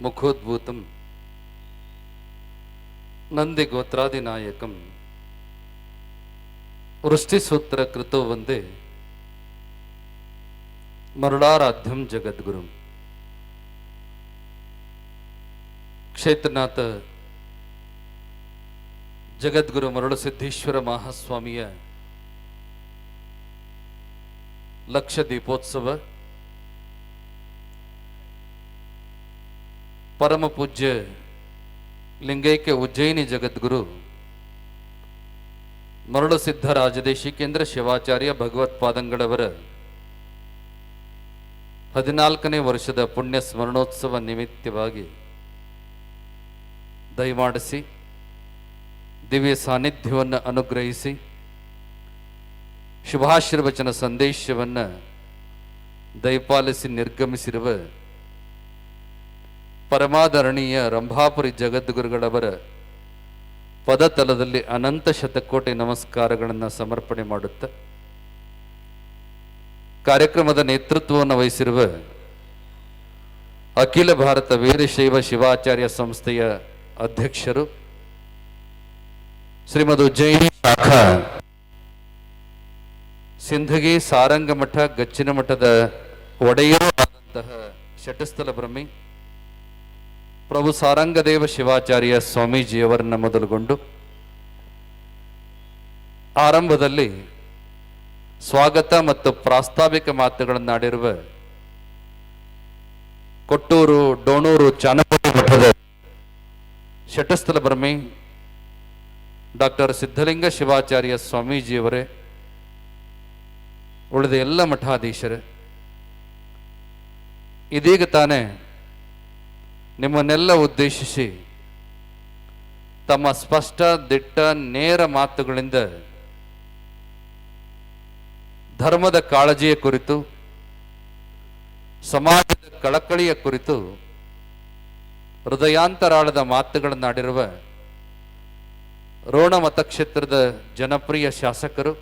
ಮುಖೋದ್ಭೂತಂ ನಂದಿ ಗೋತ್ರಾದಿನಾಯಕಂ ವೃಷ್ಟಿಸೂತ್ರ ಕೃತೋ ವಂದೇ ಮರುಳಾರಾಧ್ಯಂ ಜಗದ್ಗುರುಂ. ಕ್ಷೇತ್ರನಾಥ ಜಗದ್ಗುರು ಮರುಳಸಿದ್ದೇಶ್ವರ ಮಹಾಸ್ವಾಮಿಯ ಲಕ್ಷ ದೀಪೋತ್ಸವ ಪರಮ ಪೂಜ್ಯ ಲಿಂಗೈಕ್ಯ ಉಜ್ಜಯಿನಿ ಜಗದ್ಗುರು ಮರುಳಸಿದ್ಧ ರಾಜದೇಶಿಕೇಂದ್ರ ಶಿವಾಚಾರ್ಯ ಭಗವತ್ಪಾದಂಗಳವರ 14ನೇ ವರ್ಷದ ಪುಣ್ಯ ಸ್ಮರಣೋತ್ಸವ ನಿಮಿತ್ತವಾಗಿ ದಯಮಾಡಿಸಿ ದಿವ್ಯ ಸಾನ್ನಿಧ್ಯವನ್ನು ಅನುಗ್ರಹಿಸಿ ಶುಭಾಶೀರ್ವಚನ ಸಂದೇಶವನ್ನು ದಯಪಾಲಿಸಿ ನಿರ್ಗಮಿಸಿರುವ ಪರಮಾದರಣೀಯ ರಂಭಾಪುರಿ ಜಗದ್ಗುರುಗಳವರ ಪದತಲದಲ್ಲಿ ಅನಂತ ಶತಕೋಟಿ ನಮಸ್ಕಾರಗಳನ್ನು ಸಮರ್ಪಣೆ ಮಾಡುತ್ತಾ ಕಾರ್ಯಕ್ರಮದ ನೇತೃತ್ವವನ್ನು ವಹಿಸಿರುವ ಅಖಿಲ ಭಾರತ ವೀರಶೈವ ಶಿವಾಚಾರ್ಯ ಸಂಸ್ಥೆಯ ಅಧ್ಯಕ್ಷರು ಶ್ರೀಮದ್ ಉಜ್ಜಯಿನಿ ಶಾಖಾ ಸಿಂಧಗಿ ಸಾರಂಗಮಠ ಗಚ್ಚಿನ ಮಠದ ಒಡೆಯರೂ ಆದಂತಹ ಶಟಸ್ಥಲ ಬ್ರಹ್ಮಿ ಪ್ರಭು ಸಾರಂಗದೇವ ಶಿವಾಚಾರ್ಯ ಸ್ವಾಮೀಜಿಯವರನ್ನು ಮೊದಲುಗೊಂಡು ಆರಂಭದಲ್ಲಿ ಸ್ವಾಗತ ಮತ್ತು ಪ್ರಾಸ್ತಾವಿಕ ಮಾತುಗಳನ್ನಾಡಿರುವ ಕೊಟ್ಟೂರು ಡೋಣೂರು ಚಾನಪತಿ ಮಠದ ಶಟಸ್ಥಲ ಬ್ರಹ್ಮಿ ಡಾಕ್ಟರ್ ಸಿದ್ಧಲಿಂಗ ಶಿವಾಚಾರ್ಯ ಸ್ವಾಮೀಜಿಯವರೇ, ಉಳಿದ ಎಲ್ಲ ಮಠಾಧೀಶರೇ, ಇದೀಗ ತಾನೇ ನಿಮ್ಮನ್ನೆಲ್ಲ ಉದ್ದೇಶಿಸಿ ತಮ್ಮ ಸ್ಪಷ್ಟ ದಿಟ್ಟ ನೇರ ಮಾತುಗಳಿಂದ ಧರ್ಮದ ಕಾಳಜಿಯ ಕುರಿತು, ಸಮಾಜದ ಕಳಕಳಿಯ ಕುರಿತು ಹೃದಯಾಂತರಾಳದ ಮಾತುಗಳನ್ನಾಡಿರುವ ರೋಣ ಮತಕ್ಷೇತ್ರದ ಜನಪ್ರಿಯ ಶಾಸಕರು,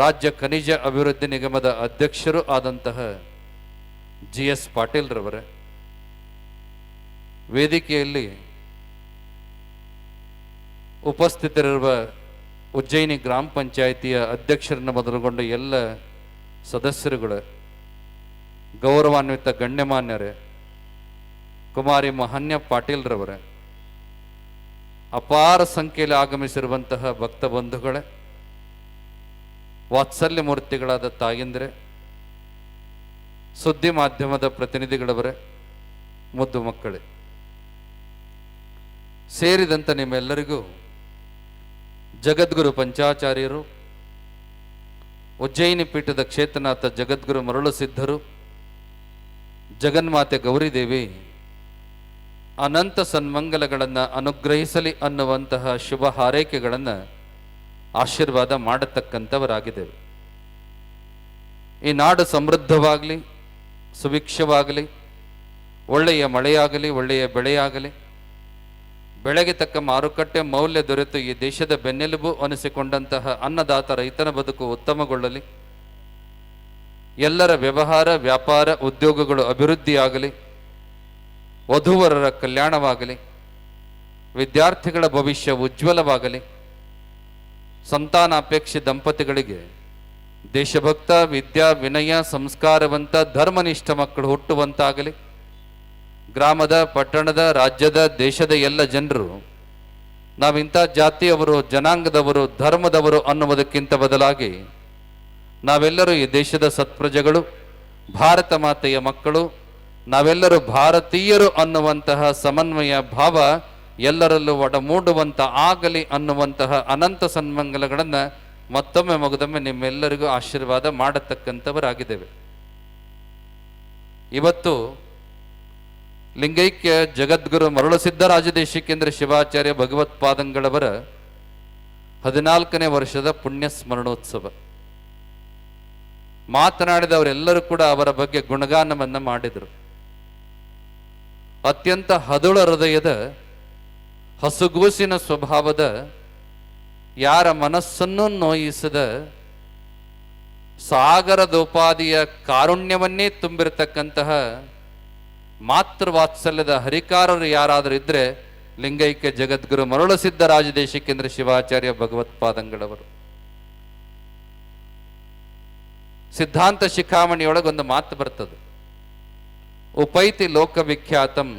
ರಾಜ್ಯ ಖನಿಜ ಅಭಿವೃದ್ಧಿ ನಿಗಮದ ಅಧ್ಯಕ್ಷರು ಆದಂತಹ GS ಪಾಟೀಲ್ ರವರ ವೇದಿಕೆಯಲ್ಲಿ ಉಪಸ್ಥಿತರಿರುವ ಉಜ್ಜಯಿನಿ ಗ್ರಾಮ ಪಂಚಾಯಿತಿಯ ಅಧ್ಯಕ್ಷರನ್ನು ಮೊದಲುಗೊಂಡು ಎಲ್ಲ ಸದಸ್ಯರುಗಳು, ಗೌರವಾನ್ವಿತ ಗಣ್ಯಮಾನ್ಯರೇ, ಕುಮಾರಿ ಮಹನ್ಯ ಪಾಟೀಲ್ ರವರೇ, ಅಪಾರ ಸಂಖ್ಯೆಯಲ್ಲಿ ಆಗಮಿಸಿರುವಂತಹ ಭಕ್ತ ಬಂಧುಗಳೇ, ವಾತ್ಸಲ್ಯ ಮೂರ್ತಿಗಳಾದ ತಾಯಂದಿರೇ, ಸುದ್ದಿ ಮಾಧ್ಯಮದ ಪ್ರತಿನಿಧಿಗಳವರೇ, ಮುದ್ದು ಮಕ್ಕಳೇ, ಸೇರಿದಂತ ನಿಮ್ಮೆಲ್ಲರಿಗೂ ಜಗದ್ಗುರು ಪಂಚಾಚಾರ್ಯರು, ಉಜ್ಜಯಿನಿ ಪೀಠದ ಕ್ಷೇತ್ರನಾಥ ಜಗದ್ಗುರು ಮರುಳಸಿದ್ಧರು, ಜಗನ್ಮಾತೆ ಗೌರಿದೇವಿ ಅನಂತ ಸನ್ಮಂಗಲಗಳನ್ನು ಅನುಗ್ರಹಿಸಲಿ ಅನ್ನುವಂತಹ ಶುಭ ಹಾರೈಕೆಗಳನ್ನು ಆಶೀರ್ವಾದ ಮಾಡತಕ್ಕಂಥವರಾಗಿದ್ದೇವೆ. ಈ ನಾಡು ಸಮೃದ್ಧವಾಗಲಿ, ಸುಭಿಕ್ಷವಾಗಲಿ, ಒಳ್ಳೆಯ ಮಳೆಯಾಗಲಿ, ಒಳ್ಳೆಯ ಬೆಳೆಯಾಗಲಿ, ಬೆಳೆಗೆ ತಕ್ಕ ಮಾರುಕಟ್ಟೆ ಮೌಲ್ಯ ದೊರೆತು ಈ ದೇಶದ ಬೆನ್ನೆಲುಬು ಅನಿಸಿಕೊಂಡಂತಹ ಅನ್ನದಾತ ರೈತನ ಬದುಕು ಉತ್ತಮಗೊಳ್ಳಲಿ, ಎಲ್ಲರ ವ್ಯವಹಾರ ವ್ಯಾಪಾರ ಉದ್ಯೋಗಗಳು ಅಭಿವೃದ್ಧಿಯಾಗಲಿ, ವಧೂವರರ ಕಲ್ಯಾಣವಾಗಲಿ, ವಿದ್ಯಾರ್ಥಿಗಳ ಭವಿಷ್ಯ ಉಜ್ವಲವಾಗಲಿ, ಸಂತಾನಾಪೇಕ್ಷಿ ದಂಪತಿಗಳಿಗೆ ದೇಶಭಕ್ತ, ವಿದ್ಯಾ ವಿನಯ ಸಂಸ್ಕಾರವಂತ ಧರ್ಮನಿಷ್ಠ ಮಕ್ಕಳು ಹುಟ್ಟುವಂತಾಗಲಿ, ಗ್ರಾಮದ, ಪಟ್ಟಣದ, ರಾಜ್ಯದ, ದೇಶದ ಎಲ್ಲ ಜನರು ನಾವಿಂಥ ಜಾತಿಯವರು, ಜನಾಂಗದವರು, ಧರ್ಮದವರು ಅನ್ನುವುದಕ್ಕಿಂತ ಬದಲಾಗಿ ನಾವೆಲ್ಲರೂ ಈ ದೇಶದ ಸತ್ಪ್ರಜೆಗಳು, ಭಾರತ ಮಾತೆಯ ಮಕ್ಕಳು, ನಾವೆಲ್ಲರೂ ಭಾರತೀಯರು ಅನ್ನುವಂತಹ ಸಮನ್ವಯ ಭಾವ ಎಲ್ಲರಲ್ಲೂ ಒಡಮೂಡುವಂತ ಆಗಲಿ ಅನ್ನುವಂತಹ ಅನಂತ ಸನ್ಮಂಗಲಗಳನ್ನು ಮತ್ತೊಮ್ಮೆ ಮಗದೊಮ್ಮೆ ನಿಮ್ಮೆಲ್ಲರಿಗೂ ಆಶೀರ್ವಾದ ಮಾಡತಕ್ಕಂಥವರಾಗಿದ್ದೇವೆ. ಇವತ್ತು ಲಿಂಗೈಕ್ಯ ಜಗದ್ಗುರು ಮರುಳಸಿದ್ಧ ರಾಜದೇಶಿಕೇಂದ್ರ ಶಿವಾಚಾರ್ಯ ಭಗವತ್ಪಾದಂಗಳವರ 14ನೇ ವರ್ಷದ ಪುಣ್ಯ ಸ್ಮರಣೋತ್ಸವ. ಮಾತನಾಡಿದವರೆಲ್ಲರೂ ಕೂಡ ಅವರ ಬಗ್ಗೆ ಗುಣಗಾನವನ್ನ ಮಾಡಿದರು. ಅತ್ಯಂತ ಹದುಳ ಹೃದಯದ, ಹಸುಗೂಸಿನ ಸ್ವಭಾವದ, ಯಾರ ಮನಸ್ಸನ್ನು ನೋಯಿಸದ, ಸಾಗರದೋಪಾದಿಯ ಕಾರುಣ್ಯವನ್ನೇ ತುಂಬಿರತಕ್ಕಂತಹ ಮಾತೃವಾತ್ಸಲ್ಯದ ಹರಿಕಾರರು ಯಾರಾದರೂ ಇದ್ರೆ ಲಿಂಗೈಕ್ಯ ಜಗದ್ಗುರು ಮರುಳಸಿದ್ಧ ರಾಜದೇಶಿಕೇಂದ್ರ ಶಿವಾಚಾರ್ಯ ಭಗವತ್ಪಾದಂಗಳವರು. ಸಿದ್ಧಾಂತ ಶಿಖಾಮಣಿಯೊಳಗೊಂದು ಮಾತು ಬರ್ತದೆ, ಉಪೈತಿ ಲೋಕವಿಖ್ಯಾತಂ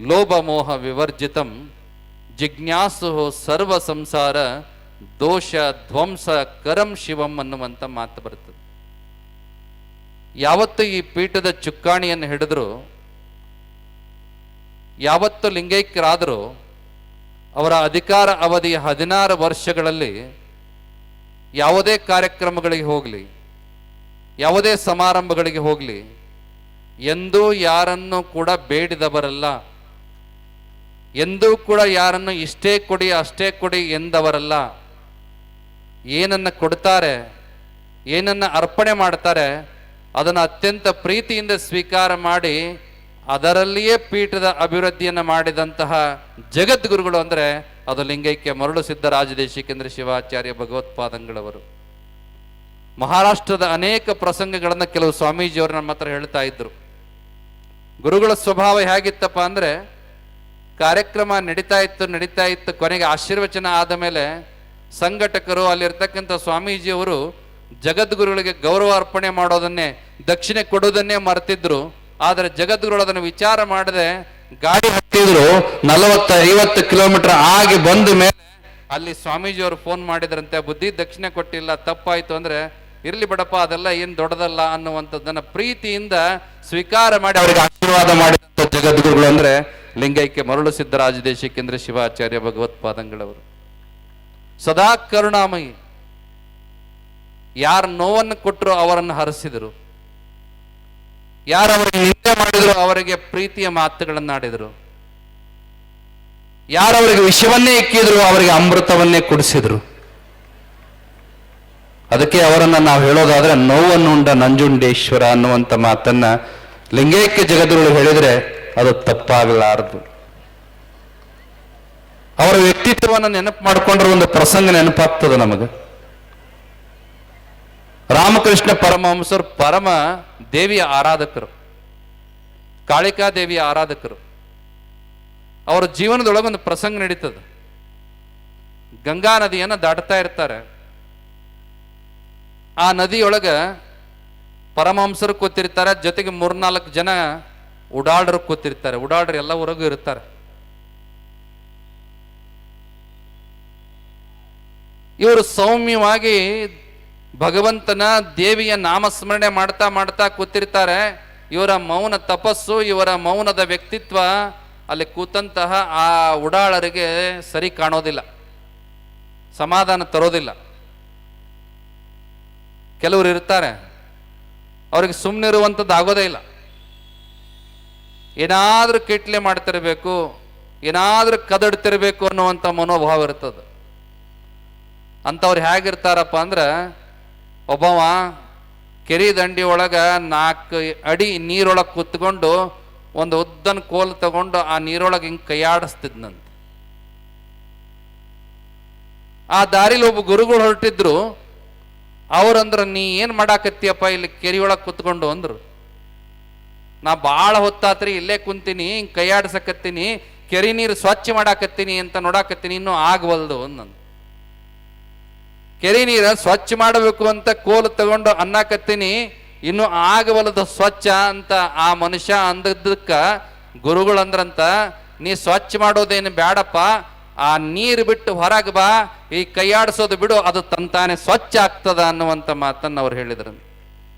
ಲೋಭಮೋಹ ವಿವರ್ಜಿತಂ ಜಿಜ್ಞಾಸು ಸರ್ವ ಸಂಸಾರ ದೋಷ ಧ್ವಂಸ ಕರಂ ಶಿವಂ ಅನ್ನುವಂಥ ಮಾತು ಬರ್ತದೆ. ಯಾವತ್ತು ಈ ಪೀಠದ ಚುಕ್ಕಾಣಿಯನ್ನು ಹಿಡಿದ್ರು, ಯಾವತ್ತು ಲಿಂಗೈಕ್ಯರಾದರೂ ಅವರ ಅಧಿಕಾರ ಅವಧಿಯ 16 ವರ್ಷಗಳಲ್ಲಿ ಯಾವುದೇ ಕಾರ್ಯಕ್ರಮಗಳಿಗೆ ಹೋಗಲಿ, ಯಾವುದೇ ಸಮಾರಂಭಗಳಿಗೆ ಹೋಗಲಿ, ಎಂದೂ ಯಾರನ್ನು ಕೂಡ ಬೇಡಿದವರಲ್ಲ, ಎಂದೂ ಕೂಡ ಯಾರನ್ನು ಇಷ್ಟೇ ಕೊಡಿ ಅಷ್ಟೇ ಕೊಡಿ ಎಂದವರಲ್ಲ. ಏನನ್ನು ಕೊಡ್ತಾರೆ, ಏನನ್ನು ಅರ್ಪಣೆ ಮಾಡ್ತಾರೆ, ಅದನ್ನು ಅತ್ಯಂತ ಪ್ರೀತಿಯಿಂದ ಸ್ವೀಕಾರ ಮಾಡಿ ಅದರಲ್ಲಿಯೇ ಪೀಠದ ಅಭಿವೃದ್ಧಿಯನ್ನು ಮಾಡಿದಂತಹ ಜಗದ್ಗುರುಗಳು ಅಂದರೆ ಅದು ಲಿಂಗೈಕ್ಯ ಮರುಳು ಸಿದ್ಧ ರಾಜದೇಶಿಕೇಂದ್ರ ಶಿವಾಚಾರ್ಯ ಭಗವತ್ಪಾದಂಗಳವರು. ಮಹಾರಾಷ್ಟ್ರದ ಅನೇಕ ಪ್ರಸಂಗಗಳನ್ನು ಕೆಲವು ಸ್ವಾಮೀಜಿಯವರು ನಮ್ಮ ಹತ್ರ ಹೇಳ್ತಾ ಇದ್ರು. ಗುರುಗಳ ಸ್ವಭಾವ ಹೇಗಿತ್ತಪ್ಪ ಅಂದರೆ, ಕಾರ್ಯಕ್ರಮ ನಡೀತಾ ಇತ್ತು, ಕೊನೆಗೆ ಆಶೀರ್ವಚನ ಆದ ಮೇಲೆ ಸಂಘಟಕರು, ಅಲ್ಲಿರ್ತಕ್ಕಂಥ ಸ್ವಾಮೀಜಿಯವರು ಜಗದ್ಗುರುಗಳಿಗೆ ಗೌರವ ಅರ್ಪಣೆ ಮಾಡೋದನ್ನೇ, ದಕ್ಷಿಣೆ ಕೊಡೋದನ್ನೇ ಮರೆತಿದ್ರು. ಆದರೆ ಜಗದ್ಗುರು ಅದನ್ನು ವಿಚಾರ ಮಾಡದೆ ಗಾಡಿ ಹತ್ತಿದ್ರು. 40-50 ಕಿಲೋಮೀಟರ್ ಆಗಿ ಬಂದ ಮೇಲೆ ಅಲ್ಲಿ ಸ್ವಾಮೀಜಿಯವರು ಫೋನ್ ಮಾಡಿದ್ರಂತೆ, ಬುದ್ಧಿ ದಕ್ಷಿಣೆ ಕೊಟ್ಟಿಲ್ಲ, ತಪ್ಪಾಯ್ತು ಅಂದ್ರೆ ಇರ್ಲಿ ಬಿಡಪ್ಪ, ಅದೆಲ್ಲ ಏನ್ ದೊಡ್ಡದಲ್ಲ ಅನ್ನುವಂಥದ್ದನ್ನ ಪ್ರೀತಿಯಿಂದ ಸ್ವೀಕಾರ ಮಾಡಿ ಅವರಿಗೆ ಆಶೀರ್ವಾದ ಮಾಡಿದಂಥ ಜಗದ್ಗುರುಗಳು ಅಂದ್ರೆ ಲಿಂಗೈಕ್ಯ ಮರುಳು ಸಿದ್ಧ ರಾಜದೇಶಿಕೇಂದ್ರ ಶಿವಾಚಾರ್ಯ ಭಗವತ್ಪಾದಂಗಳವರು. ಸದಾ ಕರುಣಾಮಯಿ, ಯಾರು ನೋವನ್ನು ಕೊಟ್ಟರು ಅವರನ್ನು ಹರಿಸಿದರು, ಯಾರು ಅವರಿಗೆ ನಿಂದೆ ಮಾಡಿದ್ರು ಅವರಿಗೆ ಪ್ರೀತಿಯ ಮಾತುಗಳನ್ನಾಡಿದರು, ಯಾರು ಅವರಿಗೆ ವಿಷವನ್ನೇ ಇಕ್ಕಿದ್ರು ಅವರಿಗೆ ಅಮೃತವನ್ನೇ ಕುಡಿಸಿದ್ರು. ಅದಕ್ಕೆ ಅವರನ್ನ ನಾವು ಹೇಳೋದಾದ್ರೆ ನೋವನ್ನುಂಡ ನಂಜುಂಡೇಶ್ವರ ಅನ್ನುವಂಥ ಮಾತನ್ನ ಲಿಂಗೈಕ್ಯ ಜಗದ್ಗುರು ಹೇಳಿದ್ರೆ ಅದು ತಪ್ಪಾಗಲಾರದು. ಅವರ ವ್ಯಕ್ತಿತ್ವವನ್ನು ನೆನಪು ಮಾಡಿಕೊಂಡ್ರೆ ಒಂದು ಪ್ರಸಂಗ ನೆನಪಾಗ್ತದೆ ನಮಗೆ. ರಾಮಕೃಷ್ಣ ಪರಮಹಂಸರು ಪರಮ ದೇವಿಯ ಆರಾಧಕರು, ಕಾಳಿಕಾ ದೇವಿಯ ಆರಾಧಕರು. ಅವರ ಜೀವನದೊಳಗೊಂದು ಪ್ರಸಂಗ ನಡೀತದೆ. ಗಂಗಾ ನದಿಯನ್ನು ದಾಟ್ತಾ ಇರ್ತಾರೆ. ಆ ನದಿಯೊಳಗೆ ಪರಮಹಂಸರು ಕೂತಿರ್ತಾರೆ, ಜೊತೆಗೆ 3-4 ಜನ ಉಡಾಳರು ಕೂತಿರ್ತಾರೆ. ಉಡಾಳರು ಎಲ್ಲ ಊರಾಗೂ ಇರ್ತಾರೆ. ಇವರು ಸೌಮ್ಯವಾಗಿ ಭಗವಂತನ ದೇವಿಯ ನಾಮಸ್ಮರಣೆ ಮಾಡ್ತಾ ಮಾಡ್ತಾ ಕೂತಿರ್ತಾರೆ. ಇವರ ಮೌನ ತಪಸ್ಸು, ಇವರ ಮೌನದ ವ್ಯಕ್ತಿತ್ವ ಅಲ್ಲಿ ಕೂತಂತಹ ಆ ಉಡಾಳರಿಗೆ ಸರಿ ಕಾಣೋದಿಲ್ಲ, ಸಮಾಧಾನ ತರೋದಿಲ್ಲ. ಕೆಲವರು ಇರ್ತಾರೆ, ಅವ್ರಿಗೆ ಸುಮ್ಮನಿರುವಂಥದ್ದು ಆಗೋದೇ ಇಲ್ಲ. ಏನಾದ್ರೂ ಕಿಟ್ಲೆ ಮಾಡ್ತಿರ್ಬೇಕು, ಏನಾದ್ರೂ ಕದಡ್ತಿರ್ಬೇಕು ಅನ್ನುವಂಥ ಮನೋಭಾವ ಇರ್ತದೆ. ಅಂಥವ್ರು ಹೇಗಿರ್ತಾರಪ್ಪ ಅಂದ್ರೆ, ಒಬ್ಬವ ಕೆರೆ ದಂಡಿ ಒಳಗೆ 4 ಅಡಿ ನೀರೊಳಗೆ ಕೂತ್ಕೊಂಡು ಒಂದು ಉದ್ದನ ಕೋಲು ತಗೊಂಡು ಆ ನೀರೊಳಗೆ ಹಿಂಗೆ ಕೈಯಾಡಿಸ್ತಿದ್ನಂತ. ಆ ದಾರಿಲಿ ಒಬ್ಬ ಗುರುಗಳು ಹೊರಟಿದ್ರು. ಅವ್ರಂದ್ರ, ನೀ ಏನು ಮಾಡಾಕತ್ತೀಯಪ್ಪ ಇಲ್ಲಿ ಕೆರೆಯೊಳಗೆ ಕೂತ್ಕೊಂಡು ಅಂದ್ರು. ನಾ ಭಾಳ ಹೊತ್ತಾತ್ರಿ ಇಲ್ಲೇ ಕುಂತೀನಿ, ಹಿಂಗೆ ಕೈಯಾಡ್ಸಕತ್ತೀನಿ, ಕೆರೆ ನೀರು ಸ್ವಚ್ಛ ಮಾಡಾಕತ್ತೀನಿ ಅಂತ ನೋಡಾಕತ್ತೀನಿ, ಇನ್ನೂ ಆಗವಲ್ದು ಅಂದ. ಕೆರೆ ನೀರ ಸ್ವಚ್ಛ ಮಾಡಬೇಕು ಅಂತ ಕೋಲು ತಗೊಂಡು ಅನ್ನಕತ್ತೀನಿ, ಇನ್ನು ಆಗವಲ್ಲದ ಸ್ವಚ್ಛ ಅಂತ ಆ ಮನುಷ್ಯ ಅಂದದ್ದಕ್ಕ ಗುರುಗಳಂದ್ರಂತ, ನೀ ಸ್ವಚ್ಛ ಮಾಡೋದೇನು ಬ್ಯಾಡಪ್ಪ, ಆ ನೀರು ಬಿಟ್ಟು ಹೊರಗೆ ಬಾ, ಈ ಕೈಯಾಡಿಸೋದು ಬಿಡು, ಅದು ತಂತಾನೆ ಸ್ವಚ್ಛ ಆಗ್ತದ ಅನ್ನುವಂಥ ಮಾತನ್ನು ಅವ್ರು ಹೇಳಿದ್ರು.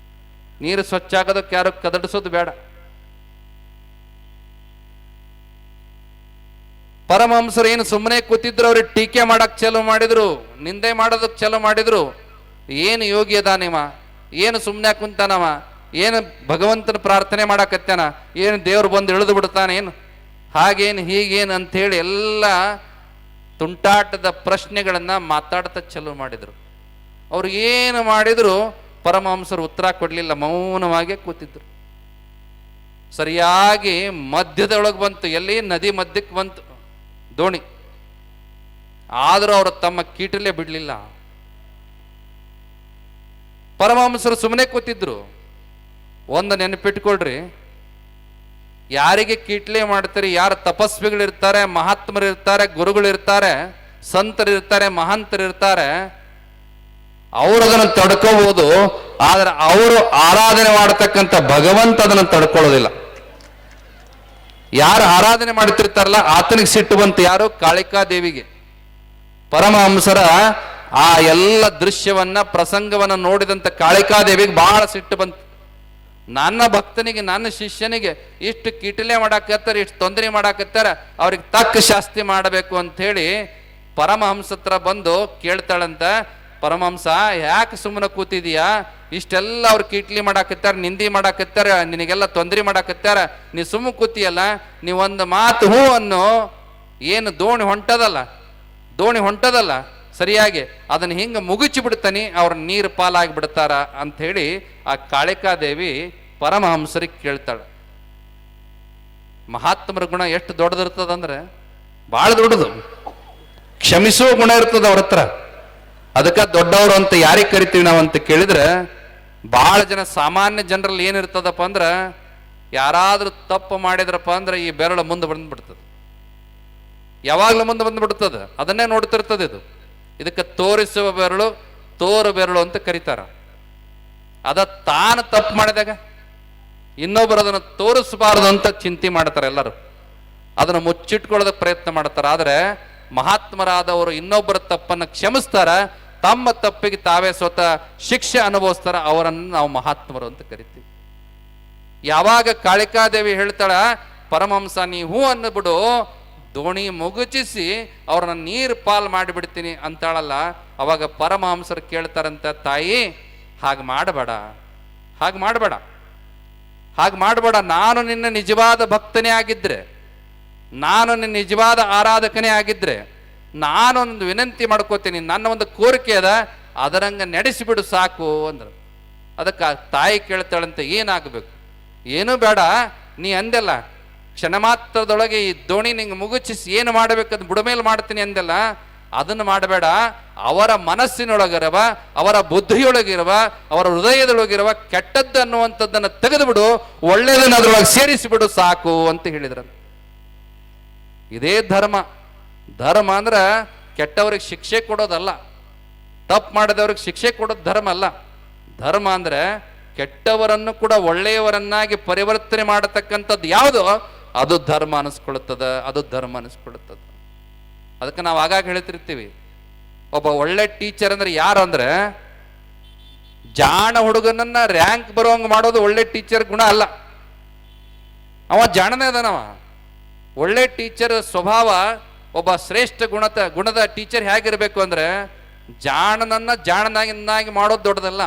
ನೀರು ಸ್ವಚ್ಛ ಆಗೋದಕ್ಕೆ ಯಾರು ಕದಡಿಸೋದು ಬೇಡ. ಪರಮಹಂಸರು ಏನು ಸುಮ್ಮನೆ ಕೂತಿದ್ರು, ಅವ್ರಿಗೆ ಟೀಕೆ ಮಾಡಕ್ ಚಾಲು ಮಾಡಿದ್ರು, ನಿಂದೆ ಮಾಡೋದಕ್ಕೆ ಚಾಲು ಮಾಡಿದ್ರು. ಏನು ಯೋಗಿ ಅದಾನಿವ, ಏನು ಸುಮ್ಮನೆ ಕುಂತಾನವ, ಏನು ಭಗವಂತನ ಪ್ರಾರ್ಥನೆ ಮಾಡಾಕತ್ತಾನ, ಏನು ದೇವ್ರು ಬಂದು ಇಳಿದು ಬಿಡ್ತಾನೆ, ಏನು ಹಾಗೇನು ಹೀಗೇನು ಅಂಥೇಳಿ ಎಲ್ಲ ತುಂಟಾಟದ ಪ್ರಶ್ನೆಗಳನ್ನ ಮಾತಾಡ್ತಾ ಚಾಲು ಮಾಡಿದ್ರು. ಅವ್ರು ಏನು ಮಾಡಿದ್ರು ಪರಮಹಂಸರು ಉತ್ತರ ಕೊಡ್ಲಿಲ್ಲ, ಮೌನವಾಗೇ ಕೂತಿದ್ರು. ಸರಿಯಾಗಿ ಮಧ್ಯದೊಳಗೆ ಬಂತು, ಎಲ್ಲಿ ನದಿ ಮಧ್ಯಕ್ಕೆ ಬಂತು ದೋಣಿ. ಆದರೂ ಅವರು ತಮ್ಮ ಕೀಟಲ್ಲೇ ಬಿಡ್ಲಿಲ್ಲ. ಪರಮಹಂಸರು ಸುಮ್ಮನೆ ಕೂತಿದ್ರು. ಒಂದು ನೆನಪಿಟ್ಕೊಳ್ರಿ, ಯಾರಿಗೆ ಕೀಟ್ಲೆ ಮಾಡ್ತೀರಿ, ಯಾರು ತಪಸ್ವಿಗಳಿರ್ತಾರೆ, ಮಹಾತ್ಮರಿರ್ತಾರೆ, ಗುರುಗಳಿರ್ತಾರೆ, ಸಂತರಿರ್ತಾರೆ, ಮಹಾಂತರಿರ್ತಾರೆ, ಅವರು ಅದನ್ನು ತಡ್ಕೋಬಹುದು. ಆದ್ರೆ ಅವರು ಆರಾಧನೆ ಮಾಡತಕ್ಕಂಥ ಭಗವಂತ ಅದನ್ನು ತಡ್ಕೊಳ್ಳೋದಿಲ್ಲ. ಯಾರು ಆರಾಧನೆ ಮಾಡ್ತಿರ್ತಾರಲ್ಲ ಆತನಿಗೆ ಸಿಟ್ಟು ಬಂತು. ಯಾರು? ಕಾಳಿಕಾದೇವಿಗೆ. ಪರಮಹಂಸರ ಆ ಎಲ್ಲ ದೃಶ್ಯವನ್ನ ಪ್ರಸಂಗವನ್ನ ನೋಡಿದಂತ ಕಾಳಿಕಾದೇವಿಗೆ ಬಹಳ ಸಿಟ್ಟು ಬಂತು. ನನ್ನ ಭಕ್ತನಿಗೆ, ನನ್ನ ಶಿಷ್ಯನಿಗೆ ಇಷ್ಟು ಕಿಟಿಲೆ ಮಾಡಾಕತ್ತಾರ, ಇಷ್ಟು ತೊಂದರೆ ಮಾಡಾಕತ್ತಾರ, ಅವ್ರಿಗೆ ತಕ್ಕ ಶಾಸ್ತಿ ಮಾಡಬೇಕು ಅಂತ ಹೇಳಿ ಪರಮಹಂಸ ಹತ್ರ ಬಂದು ಕೇಳ್ತಾಳಂತ. ಪರಮಹಂಸ, ಯಾಕೆ ಸುಮ್ಮನೆ ಕೂತಿದೀಯಾ? ಇಷ್ಟೆಲ್ಲ ಅವ್ರು ಕಿಟ್ಲಿ ಮಾಡಾಕತ್ತಾರ, ನಿಂದಿ ಮಾಡಾಕತ್ತಾರ, ನಿನಗೆಲ್ಲ ತೊಂದರೆ ಮಾಡಾಕತ್ತಾರ, ನೀ ಸುಮ್ಮ ಕೂತಿಯಲ್ಲ, ನೀವೊಂದು ಮಾತು ಹೂ ಅನ್ನು. ಏನು ದೋಣಿ ಹೊಂಟದಲ್ಲ ಸರಿಯಾಗಿ ಅದನ್ನ ಹಿಂಗೆ ಮುಗಿಸಿ ಬಿಡ್ತಾನೆ, ಅವ್ರ ನೀರು ಪಾಲಾಗಿ ಬಿಡ್ತಾರ ಅಂತ ಹೇಳಿ ಆ ಕಾಳಿಕಾದೇವಿ ಪರಮಹಂಸರಿಗೆ ಕೇಳ್ತಾಳೆ. ಮಹಾತ್ಮರ ಗುಣ ಎಷ್ಟು ದೊಡ್ಡದಿರ್ತದಂದ್ರೆ ಬಹಳ ದೊಡ್ಡದು. ಕ್ಷಮಿಸುವ ಗುಣ ಇರ್ತದ ಅವ್ರ ಹತ್ರ. ಅದಕ್ಕೆ ದೊಡ್ಡವರು ಅಂತ ಯಾರಿಗೆ ಕರಿತೀವಿ ನಾವು ಅಂತ ಕೇಳಿದ್ರೆ, ಬಹಳ ಜನ ಸಾಮಾನ್ಯ ಜನರಲ್ಲಿ ಏನಿರ್ತದಪ್ಪ ಅಂದ್ರೆ, ಯಾರಾದ್ರೂ ತಪ್ಪು ಮಾಡಿದ್ರಪ್ಪ ಅಂದ್ರೆ ಈ ಬೆರಳು ಮುಂದೆ ಬಂದ್ಬಿಡ್ತದೆ, ಯಾವಾಗ್ಲೂ ಮುಂದೆ ಬಂದ್ಬಿಡ್ತದೆ, ಅದನ್ನೇ ನೋಡ್ತಿರ್ತದೆ. ಇದಕ್ಕೆ ತೋರಿಸುವ ಬೆರಳು, ತೋರು ಬೆರಳು ಅಂತ ಕರೀತಾರ. ಅದ ತಾನು ತಪ್ಪು ಮಾಡಿದಾಗ ಇನ್ನೊಬ್ಬರು ಅದನ್ನು ತೋರಿಸಬಾರದು ಅಂತ ಚಿಂತೆ ಮಾಡ್ತಾರೆ. ಎಲ್ಲರೂ ಅದನ್ನು ಮುಚ್ಚಿಟ್ಕೊಳ್ಳೋದಕ್ಕೆ ಪ್ರಯತ್ನ ಮಾಡ್ತಾರೆ. ಆದ್ರೆ ಮಹಾತ್ಮರಾದವರು ಇನ್ನೊಬ್ಬರ ತಪ್ಪನ್ನು ಕ್ಷಮಿಸ್ತಾರ, ತಮ್ಮ ತಪ್ಪಿಗೆ ತಾವೇ ಸ್ವತಃ ಶಿಕ್ಷೆ ಅನುಭವಿಸ್ತಾರ. ಅವರನ್ನು ನಾವು ಮಹಾತ್ಮರು ಅಂತ ಕರಿತೀವಿ. ಯಾವಾಗ ಕಾಳಿಕಾದೇವಿ ಹೇಳ್ತಾಳ, ಪರಮಹಂಸ ನೀ ಹೂ ಅನ್ನಬಿಡು, ದೋಣಿ ಮುಗುಚಿಸಿ ಅವ್ರನ್ನ ನೀರು ಪಾಲ್ ಮಾಡಿಬಿಡ್ತೀನಿ ಅಂತಾಳಲ್ಲ, ಅವಾಗ ಪರಮಹಂಸರು ಕೇಳ್ತಾರಂತ, ತಾಯಿ ಹಾಗೆ ಮಾಡಬೇಡ, ನಾನು ನಿನ್ನ ನಿಜವಾದ ಭಕ್ತನೇ ಆಗಿದ್ರೆ, ನಾನು ನಿನ್ನ ನಿಜವಾದ ಆರಾಧಕನೇ ಆಗಿದ್ರೆ, ನಾನೊಂದು ವಿನಂತಿ ಮಾಡ್ಕೋತೀನಿ, ನನ್ನ ಒಂದು ಕೋರಿಕೆ ಅದ, ಅದರಂಗ ನಡೆಸಿಬಿಡು ಸಾಕು ಅಂದ್ರು. ಅದಕ್ಕೆ ತಾಯಿ ಕೇಳ್ತಾಳಂತೆ, ಏನಾಗಬೇಕು? ಏನೂ ಬೇಡ, ನೀ ಅಂದೆಲ್ಲ ಕ್ಷಣ ಮಾತ್ರದೊಳಗೆ ಈ ದೋಣಿ ನಿಂಗೆ ಮುಗುಚಿಸಿ ಏನು ಮಾಡಬೇಕದು ಬುಡಮೇಲೆ ಮಾಡ್ತೀನಿ ಅಂದೆಲ್ಲ, ಅದನ್ನು ಮಾಡಬೇಡ. ಅವರ ಮನಸ್ಸಿನೊಳಗಿರುವ, ಅವರ ಬುದ್ಧಿಯೊಳಗಿರುವ, ಅವರ ಹೃದಯದೊಳಗಿರುವ ಕೆಟ್ಟದ್ದು ಅನ್ನುವಂಥದ್ದನ್ನು ತೆಗೆದುಬಿಡು, ಒಳ್ಳೆಯದನ್ನು ಅದರೊಳಗೆ ಸೇರಿಸಿಬಿಡು ಸಾಕು ಅಂತ ಹೇಳಿದ್ರ. ಇದೇ ಧರ್ಮ. ಧರ್ಮ ಅಂದ್ರೆ ಕೆಟ್ಟವ್ರಿಗೆ ಶಿಕ್ಷೆ ಕೊಡೋದಲ್ಲ, ತಪ್ಪು ಮಾಡಿದವ್ರಿಗೆ ಶಿಕ್ಷೆ ಕೊಡೋದು ಧರ್ಮ ಅಲ್ಲ. ಧರ್ಮ ಅಂದ್ರೆ ಕೆಟ್ಟವರನ್ನು ಕೂಡ ಒಳ್ಳೆಯವರನ್ನಾಗಿ ಪರಿವರ್ತನೆ ಮಾಡತಕ್ಕಂಥದ್ದು ಯಾವುದು, ಅದು ಧರ್ಮ ಅನಿಸ್ಕೊಳ್ಳುತ್ತದೆ. ಅದಕ್ಕೆ ನಾವು ಆಗಾಗ ಹೇಳ್ತಿರ್ತೀವಿ, ಒಬ್ಬ ಒಳ್ಳೆ ಟೀಚರ್ ಅಂದ್ರೆ ಯಾರು ಅಂದ್ರೆ, ಜಾಣ ಹುಡುಗನನ್ನ ರ್ಯಾಂಕ್ ಬರುವಂಗ ಮಾಡೋದು ಒಳ್ಳೆ ಟೀಚರ್ ಗುಣ ಅಲ್ಲ. ಅವ ಜಾಣನೇ ಅದಾನವ. ಒಳ್ಳೆ ಟೀಚರ್ ಸ್ವಭಾವ, ಒಬ್ಬ ಶ್ರೇಷ್ಠ ಗುಣದ ಟೀಚರ್ ಹೇಗಿರ್ಬೇಕು ಅಂದ್ರೆ, ಜಾಣನಾಗಿ ಮಾಡೋದು ದೊಡ್ಡದಲ್ಲ,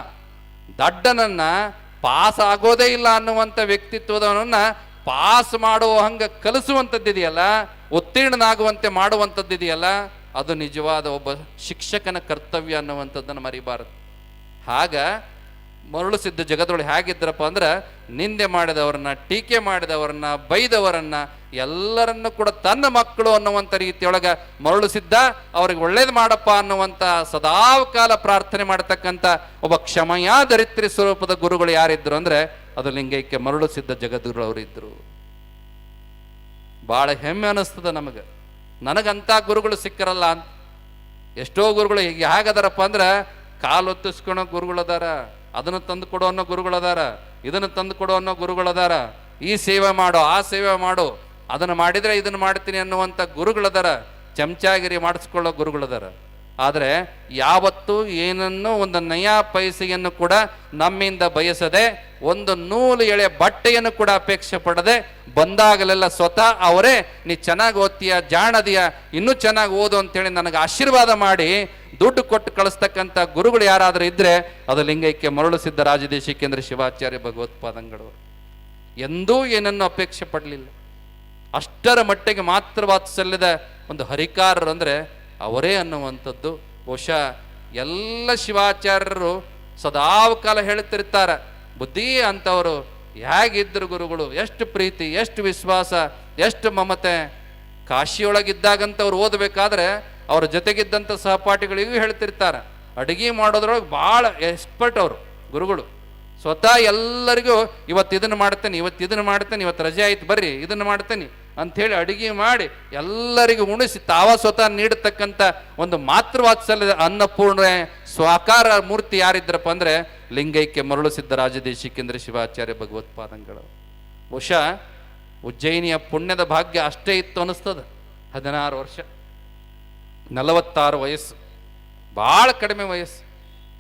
ದಡ್ಡನನ್ನ ಪಾಸ್ ಆಗೋದೇ ಇಲ್ಲ ಅನ್ನುವಂಥ ವ್ಯಕ್ತಿತ್ವದವನನ್ನ ಪಾಸ್ ಮಾಡುವ ಹಂಗ ಕಲಿಸುವಂಥದ್ದಿದೆಯಲ್ಲ, ಉತ್ತೀರ್ಣನಾಗುವಂತೆ ಮಾಡುವಂಥದ್ದಿದೆಯಲ್ಲ, ಅದು ನಿಜವಾದ ಒಬ್ಬ ಶಿಕ್ಷಕನ ಕರ್ತವ್ಯ ಅನ್ನುವಂಥದ್ದನ್ನು ಮರಿಬಾರದು. ಆಗ ಮರಳುಸಿದ್ದ ಜಗದೊಳಗೆ ಹೇಗಿದ್ರಪ್ಪ ಅಂದ್ರೆ, ನಿಂದೆ ಮಾಡಿದವರನ್ನ, ಟೀಕೆ ಮಾಡಿದವರನ್ನ, ಬೈದವರನ್ನ ಎಲ್ಲರನ್ನು ಕೂಡ ತನ್ನ ಮಕ್ಕಳು ಅನ್ನುವಂಥ ರೀತಿಯೊಳಗ ಮರಳುಸಿದ್ದ. ಅವ್ರಿಗೆ ಒಳ್ಳೇದು ಮಾಡಪ್ಪ ಅನ್ನುವಂಥ ಸದಾಕಾಲ ಪ್ರಾರ್ಥನೆ ಮಾಡತಕ್ಕಂಥ ಒಬ್ಬ ಕ್ಷಮಯಾಧರಿತ್ರಿ ಸ್ವರೂಪದ ಗುರುಗಳು ಯಾರಿದ್ರು ಅಂದ್ರೆ, ಅದು ಲಿಂಗೈಕ್ಯ ಮರಳುಸಿದ್ದ ಜಗದ್ಗುರು ಅವರು ಇದ್ರು. ಬಹಳ ಹೆಮ್ಮೆ ಅನಿಸ್ತದ ನನಗಂತ ಗುರುಗಳು ಸಿಕ್ಕರಲ್ಲ ಅಂತ. ಎಷ್ಟೋ ಗುರುಗಳು ಹೇಗದಾರಪ್ಪ ಅಂದ್ರೆ, ಕಾಲೊತ್ತಿಸ್ಕೊಳೋ ಗುರುಗಳದಾರ, ಅದನ್ನು ತಂದು ಕೊಡೋ ಅನ್ನೋ ಗುರುಗಳದಾರ, ಇದನ್ನು ತಂದು ಕೊಡೋ ಅನ್ನೋ ಗುರುಗಳದಾರ, ಈ ಸೇವೆ ಮಾಡು, ಆ ಸೇವೆ ಮಾಡು, ಅದನ್ನು ಮಾಡಿದ್ರೆ ಇದನ್ನು ಮಾಡ್ತೀನಿ ಅನ್ನುವಂಥ ಗುರುಗಳದಾರ, ಚಮಚಾಗಿರಿ ಮಾಡಿಸ್ಕೊಳ್ಳೋ ಗುರುಗಳದಾರ. ಆದರೆ ಯಾವತ್ತೂ ಏನನ್ನು ಒಂದು ನಯಾ ಪೈಸೆಯನ್ನು ಕೂಡ ನಮ್ಮಿಂದ ಬಯಸದೆ, ಒಂದು ನೂಲು ಎಳೆ ಬಟ್ಟೆಯನ್ನು ಕೂಡ ಅಪೇಕ್ಷೆ ಪಡದೆ, ಬಂದಾಗಲೆಲ್ಲ ಸ್ವತಃ ಅವರೇ ನೀ ಚೆನ್ನಾಗಿ ಓದ್ತೀಯ, ಜಾಣದಿಯ, ಇನ್ನೂ ಚೆನ್ನಾಗಿ ಓದು ಅಂತೇಳಿ ನನಗೆ ಆಶೀರ್ವಾದ ಮಾಡಿ ದುಡ್ಡು ಕೊಟ್ಟು ಕಳಿಸ್ತಕ್ಕಂಥ ಗುರುಗಳು ಯಾರಾದರೂ ಇದ್ರೆ, ಅದು ಲಿಂಗೈಕ್ಯ ಮರಳುಸಿದ್ದ ರಾಜದೇಶಿಕೇಂದ್ರ ಶಿವಾಚಾರ್ಯ ಭಗವತ್ಪಾದಂಗಳವರು. ಎಂದೂ ಏನನ್ನು ಅಪೇಕ್ಷೆ ಪಡಲಿಲ್ಲ. ಅಷ್ಟರ ಮಟ್ಟಿಗೆ ಮಾತ್ರ ವಾತ್ಸಲ್ಯದ ಒಂದು ಹರಿಕಾರರು ಅಂದ್ರೆ ಅವರೇ ಅನ್ನುವಂಥದ್ದು. ಬಹುಶಃ ಎಲ್ಲ ಶಿವಾಚಾರ್ಯರು ಸದಾಕಾಲ ಹೇಳ್ತಿರ್ತಾರೆ, ಬುದ್ಧಿ ಅಂತವರು ಹೇಗಿದ್ರು ಗುರುಗಳು, ಎಷ್ಟು ಪ್ರೀತಿ, ಎಷ್ಟು ವಿಶ್ವಾಸ, ಎಷ್ಟು ಮಮತೆ. ಕಾಶಿಯೊಳಗಿದ್ದಾಗಂತ ಅವ್ರು ಓದಬೇಕಾದ್ರೆ ಅವ್ರ ಜೊತೆಗಿದ್ದಂಥ ಸಹಪಾಠಿಗಳಿಗೂ ಹೇಳ್ತಿರ್ತಾರೆ, ಅಡುಗೆ ಮಾಡೋದ್ರೊಳಗೆ ಭಾಳ ಎಕ್ಸ್ಪರ್ಟ್ ಅವರು ಗುರುಗಳು. ಸ್ವತಃ ಎಲ್ಲರಿಗೂ ಇವತ್ತು ಇದನ್ನು ಮಾಡ್ತೇನೆ, ಇವತ್ತು ರಜೆ ಆಯ್ತು ಬರ್ರಿ ಇದನ್ನು ಮಾಡ್ತೇನೆ ಅಂಥೇಳಿ ಅಡಿಗೆ ಮಾಡಿ ಎಲ್ಲರಿಗೂ ಉಣಿಸಿ ತಾವ ಸ್ವತಃ ನೀಡತಕ್ಕಂಥ ಒಂದು ಮಾತೃವಾತ್ಸಲ್ಯದ ಅನ್ನಪೂರ್ಣ ಸ್ವಾಕಾರ ಮೂರ್ತಿ ಯಾರಿದ್ರಪ್ಪ ಅಂದರೆ ಲಿಂಗೈಕ್ಯ ಮರುಳುಸಿದ್ಧ ರಾಜದೇಶಿಕೇಂದ್ರ ಶಿವಾಚಾರ್ಯ ಭಗವತ್ಪಾದಂಗಳು. ಬಹುಶಃ ಉಜ್ಜಯಿನಿಯ ಪುಣ್ಯದ ಭಾಗ್ಯ ಅಷ್ಟೇ ಇತ್ತು ಅನ್ನಿಸ್ತದೆ. 16 ವರ್ಷ, 46 ವಯಸ್ಸು, ಭಾಳ ಕಡಿಮೆ ವಯಸ್ಸು.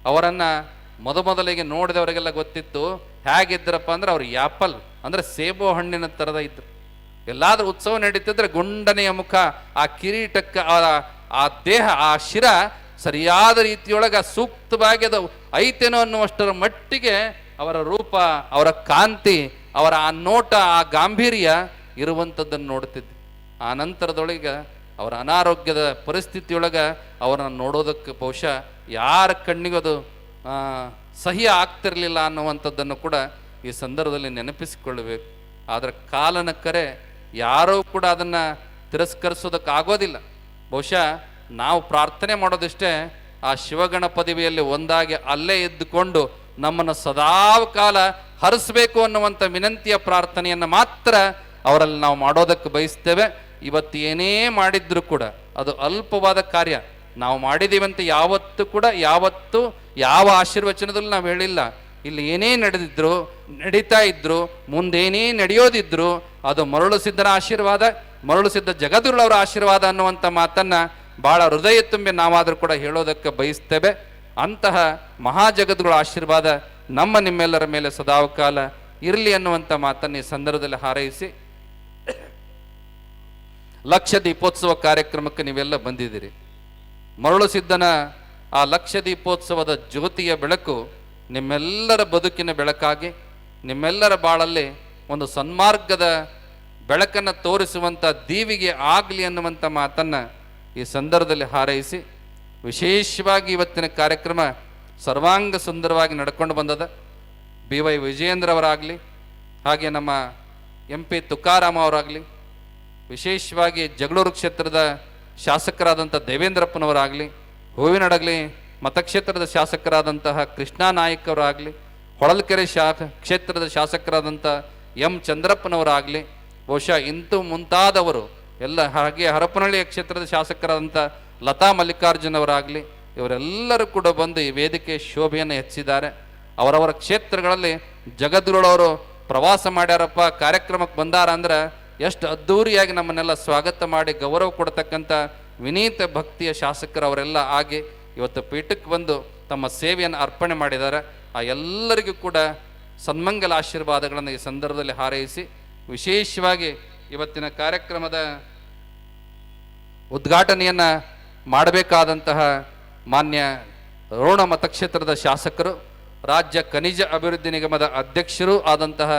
ಅವರನ್ನು ಮೊದಲಿಗೆ ನೋಡಿದವರಿಗೆಲ್ಲ ಗೊತ್ತಿತ್ತು ಹೇಗಿದ್ದರಪ್ಪ ಅಂದ್ರೆ ಅವ್ರು ಆ್ಯಪಲ್ ಅಂದರೆ ಸೇಬು ಹಣ್ಣಿನ ಥರದ ಇದ್ರು. ಎಲ್ಲಾದ್ರೂ ಉತ್ಸವ ನಡೀತಿದ್ರೆ ಗುಂಡನೆಯ ಮುಖ, ಆ ಕಿರೀಟಕ್ಕೆ ಆ ದೇಹ, ಆ ಶಿರ ಸರಿಯಾದ ರೀತಿಯೊಳಗೆ ಸೂಕ್ತವಾಗಿ ಅದು ಐತೇನೋ ಅನ್ನುವಷ್ಟರ ಮಟ್ಟಿಗೆ ಅವರ ರೂಪ, ಅವರ ಕಾಂತಿ, ಅವರ ಆ ನೋಟ, ಆ ಗಾಂಭೀರ್ಯ ಇರುವಂಥದ್ದನ್ನು ನೋಡ್ತಿದ್ವಿ. ಆ ನಂತರದೊಳಗೆ ಅವರ ಅನಾರೋಗ್ಯದ ಪರಿಸ್ಥಿತಿಯೊಳಗೆ ಅವರನ್ನು ನೋಡೋದಕ್ಕೆ ಬಹುಶಃ ಯಾರ ಕಣ್ಣಿಗೂ ಅದು ಸಹ್ಯ ಆಗ್ತಿರಲಿಲ್ಲ ಅನ್ನುವಂಥದ್ದನ್ನು ಕೂಡ ಈ ಸಂದರ್ಭದಲ್ಲಿ ನೆನಪಿಸಿಕೊಳ್ಳಬೇಕು. ಆದರೆ ಕಾಲನ ಕರೆ ಯಾರೂ ಕೂಡ ಅದನ್ನು ತಿರಸ್ಕರಿಸೋದಕ್ಕಾಗೋದಿಲ್ಲ. ಬಹುಶಃ ನಾವು ಪ್ರಾರ್ಥನೆ ಮಾಡೋದಿಷ್ಟೇ, ಆ ಶಿವಗಣ ಪದವಿಯಲ್ಲಿ ಒಂದಾಗಿ ಅಲ್ಲೇ ಇದ್ದುಕೊಂಡು ನಮ್ಮನ್ನು ಸದಾಕಾಲ ಹರಿಸಬೇಕು ಅನ್ನುವಂಥ ವಿನಂತಿಯ ಪ್ರಾರ್ಥನೆಯನ್ನು ಮಾತ್ರ ಅವರಲ್ಲಿ ನಾವು ಮಾಡೋದಕ್ಕೆ ಬಯಸ್ತೇವೆ. ಇವತ್ತು ಏನೇ ಮಾಡಿದ್ರು ಕೂಡ ಅದು ಅಲ್ಪವಾದ ಕಾರ್ಯ. ನಾವು ಮಾಡಿದ್ದೀವಂತ ಯಾವತ್ತೂ ಕೂಡ ಯಾವ ಆಶೀರ್ವಚನದಲ್ಲೂ ನಾವು ಹೇಳಿಲ್ಲ. ಇಲ್ಲಿ ಏನೇ ನಡೆದಿದ್ರು, ನಡೀತಾ ಇದ್ರು, ಮುಂದೇನೇ ನಡೆಯೋದಿದ್ರು ಅದು ಮರಳು ಸಿದ್ಧನ ಆಶೀರ್ವಾದ, ಮರಳು ಸಿದ್ಧ ಜಗದ್ಗುರುಳವರ ಆಶೀರ್ವಾದ ಅನ್ನುವಂಥ ಮಾತನ್ನು ಭಾಳ ಹೃದಯ ತುಂಬಿ ನಾವಾದರೂ ಕೂಡ ಹೇಳೋದಕ್ಕೆ ಬಯಸ್ತೇವೆ. ಅಂತಹ ಮಹಾಜಗದ್ಗುಳ ಆಶೀರ್ವಾದ ನಿಮ್ಮೆಲ್ಲರ ಮೇಲೆ ಸದಾಕಾಲ ಇರಲಿ ಅನ್ನುವಂಥ ಮಾತನ್ನು ಈ ಸಂದರ್ಭದಲ್ಲಿ ಹಾರೈಸಿ, ಲಕ್ಷ ದೀಪೋತ್ಸವ ಕಾರ್ಯಕ್ರಮಕ್ಕೆ ನೀವೆಲ್ಲ ಬಂದಿದ್ದೀರಿ. ಮರಳು ಸಿದ್ಧನ ಆ ಲಕ್ಷ ದೀಪೋತ್ಸವದ ಜ್ಯೋತಿಯ ಬೆಳಕು ನಿಮ್ಮೆಲ್ಲರ ಬದುಕಿನ ಬೆಳಕಾಗಿ, ನಿಮ್ಮೆಲ್ಲರ ಬಾಳಲ್ಲಿ ಒಂದು ಸನ್ಮಾರ್ಗದ ಬೆಳಕನ್ನು ತೋರಿಸುವಂಥ ದೀವಿಗೆ ಆಗಲಿ ಅನ್ನುವಂಥ ಮಾತನ್ನು ಈ ಸಂದರ್ಭದಲ್ಲಿ ಹಾರೈಸಿ, ವಿಶೇಷವಾಗಿ ಇವತ್ತಿನ ಕಾರ್ಯಕ್ರಮ ಸರ್ವಾಂಗ ಸುಂದರವಾಗಿ ನಡ್ಕೊಂಡು ಬಂದದ. BY ವಿಜಯೇಂದ್ರ ಅವರಾಗಲಿ, ಹಾಗೆ ನಮ್ಮ MP ತುಕಾರಾಮ ಅವರಾಗಲಿ, ವಿಶೇಷವಾಗಿ ಜಗಳೂರು ಕ್ಷೇತ್ರದ ಶಾಸಕರಾದಂಥ ದೇವೇಂದ್ರಪ್ಪನವರಾಗಲಿ, ಹೂವಿನಡಗಲಿ ಮತಕ್ಷೇತ್ರದ ಶಾಸಕರಾದಂತಹ ಕೃಷ್ಣಾ ನಾಯಕ್ ಅವರಾಗಲಿ, ಹೊಳಲ್ಕೆರೆ ಕ್ಷೇತ್ರದ ಶಾಸಕರಾದಂಥ M ಚಂದ್ರಪ್ಪನವರಾಗಲಿ, ಬಹುಶಃ ಇಂತು ಮುಂತಾದವರು ಎಲ್ಲ, ಹಾಗೆ ಹರಪನಹಳ್ಳಿಯ ಕ್ಷೇತ್ರದ ಶಾಸಕರಾದಂಥ ಲತಾ ಮಲ್ಲಿಕಾರ್ಜುನ್ ಅವರಾಗಲಿ, ಇವರೆಲ್ಲರೂ ಕೂಡ ಬಂದು ಈ ವೇದಿಕೆ ಶೋಭೆಯನ್ನು ಹೆಚ್ಚಿದ್ದಾರೆ. ಅವರವರ ಕ್ಷೇತ್ರಗಳಲ್ಲಿ ಜಗದ್ಗುರುಳವರು ಪ್ರವಾಸ ಮಾಡ್ಯಾರಪ್ಪ, ಕಾರ್ಯಕ್ರಮಕ್ಕೆ ಬಂದಾರ ಅಂದ್ರೆ ಎಷ್ಟು ಅದ್ಧೂರಿಯಾಗಿ ನಮ್ಮನ್ನೆಲ್ಲ ಸ್ವಾಗತ ಮಾಡಿ ಗೌರವ ಕೊಡ್ತಕ್ಕಂಥ ವಿನೀತ ಭಕ್ತಿಯ ಶಾಸಕರು ಅವರೆಲ್ಲ ಆಗಿ ಇವತ್ತು ಪೀಠಕ್ಕೆ ಬಂದು ತಮ್ಮ ಸೇವೆಯನ್ನು ಅರ್ಪಣೆ ಮಾಡಿದ್ದಾರೆ. ಆ ಎಲ್ಲರಿಗೂ ಕೂಡ ಸನ್ಮಂಗಲ ಆಶೀರ್ವಾದಗಳನ್ನು ಈ ಸಂದರ್ಭದಲ್ಲಿ ಹಾರೈಸಿ, ವಿಶೇಷವಾಗಿ ಇವತ್ತಿನ ಕಾರ್ಯಕ್ರಮದ ಉದ್ಘಾಟನೆಯನ್ನು ಮಾಡಬೇಕಾದಂತಹ ಮಾನ್ಯ ರೋಣ ಮತಕ್ಷೇತ್ರದ ಶಾಸಕರು, ರಾಜ್ಯ ಖನಿಜ ಅಭಿವೃದ್ಧಿ ನಿಗಮದ ಅಧ್ಯಕ್ಷರು ಆದಂತಹ,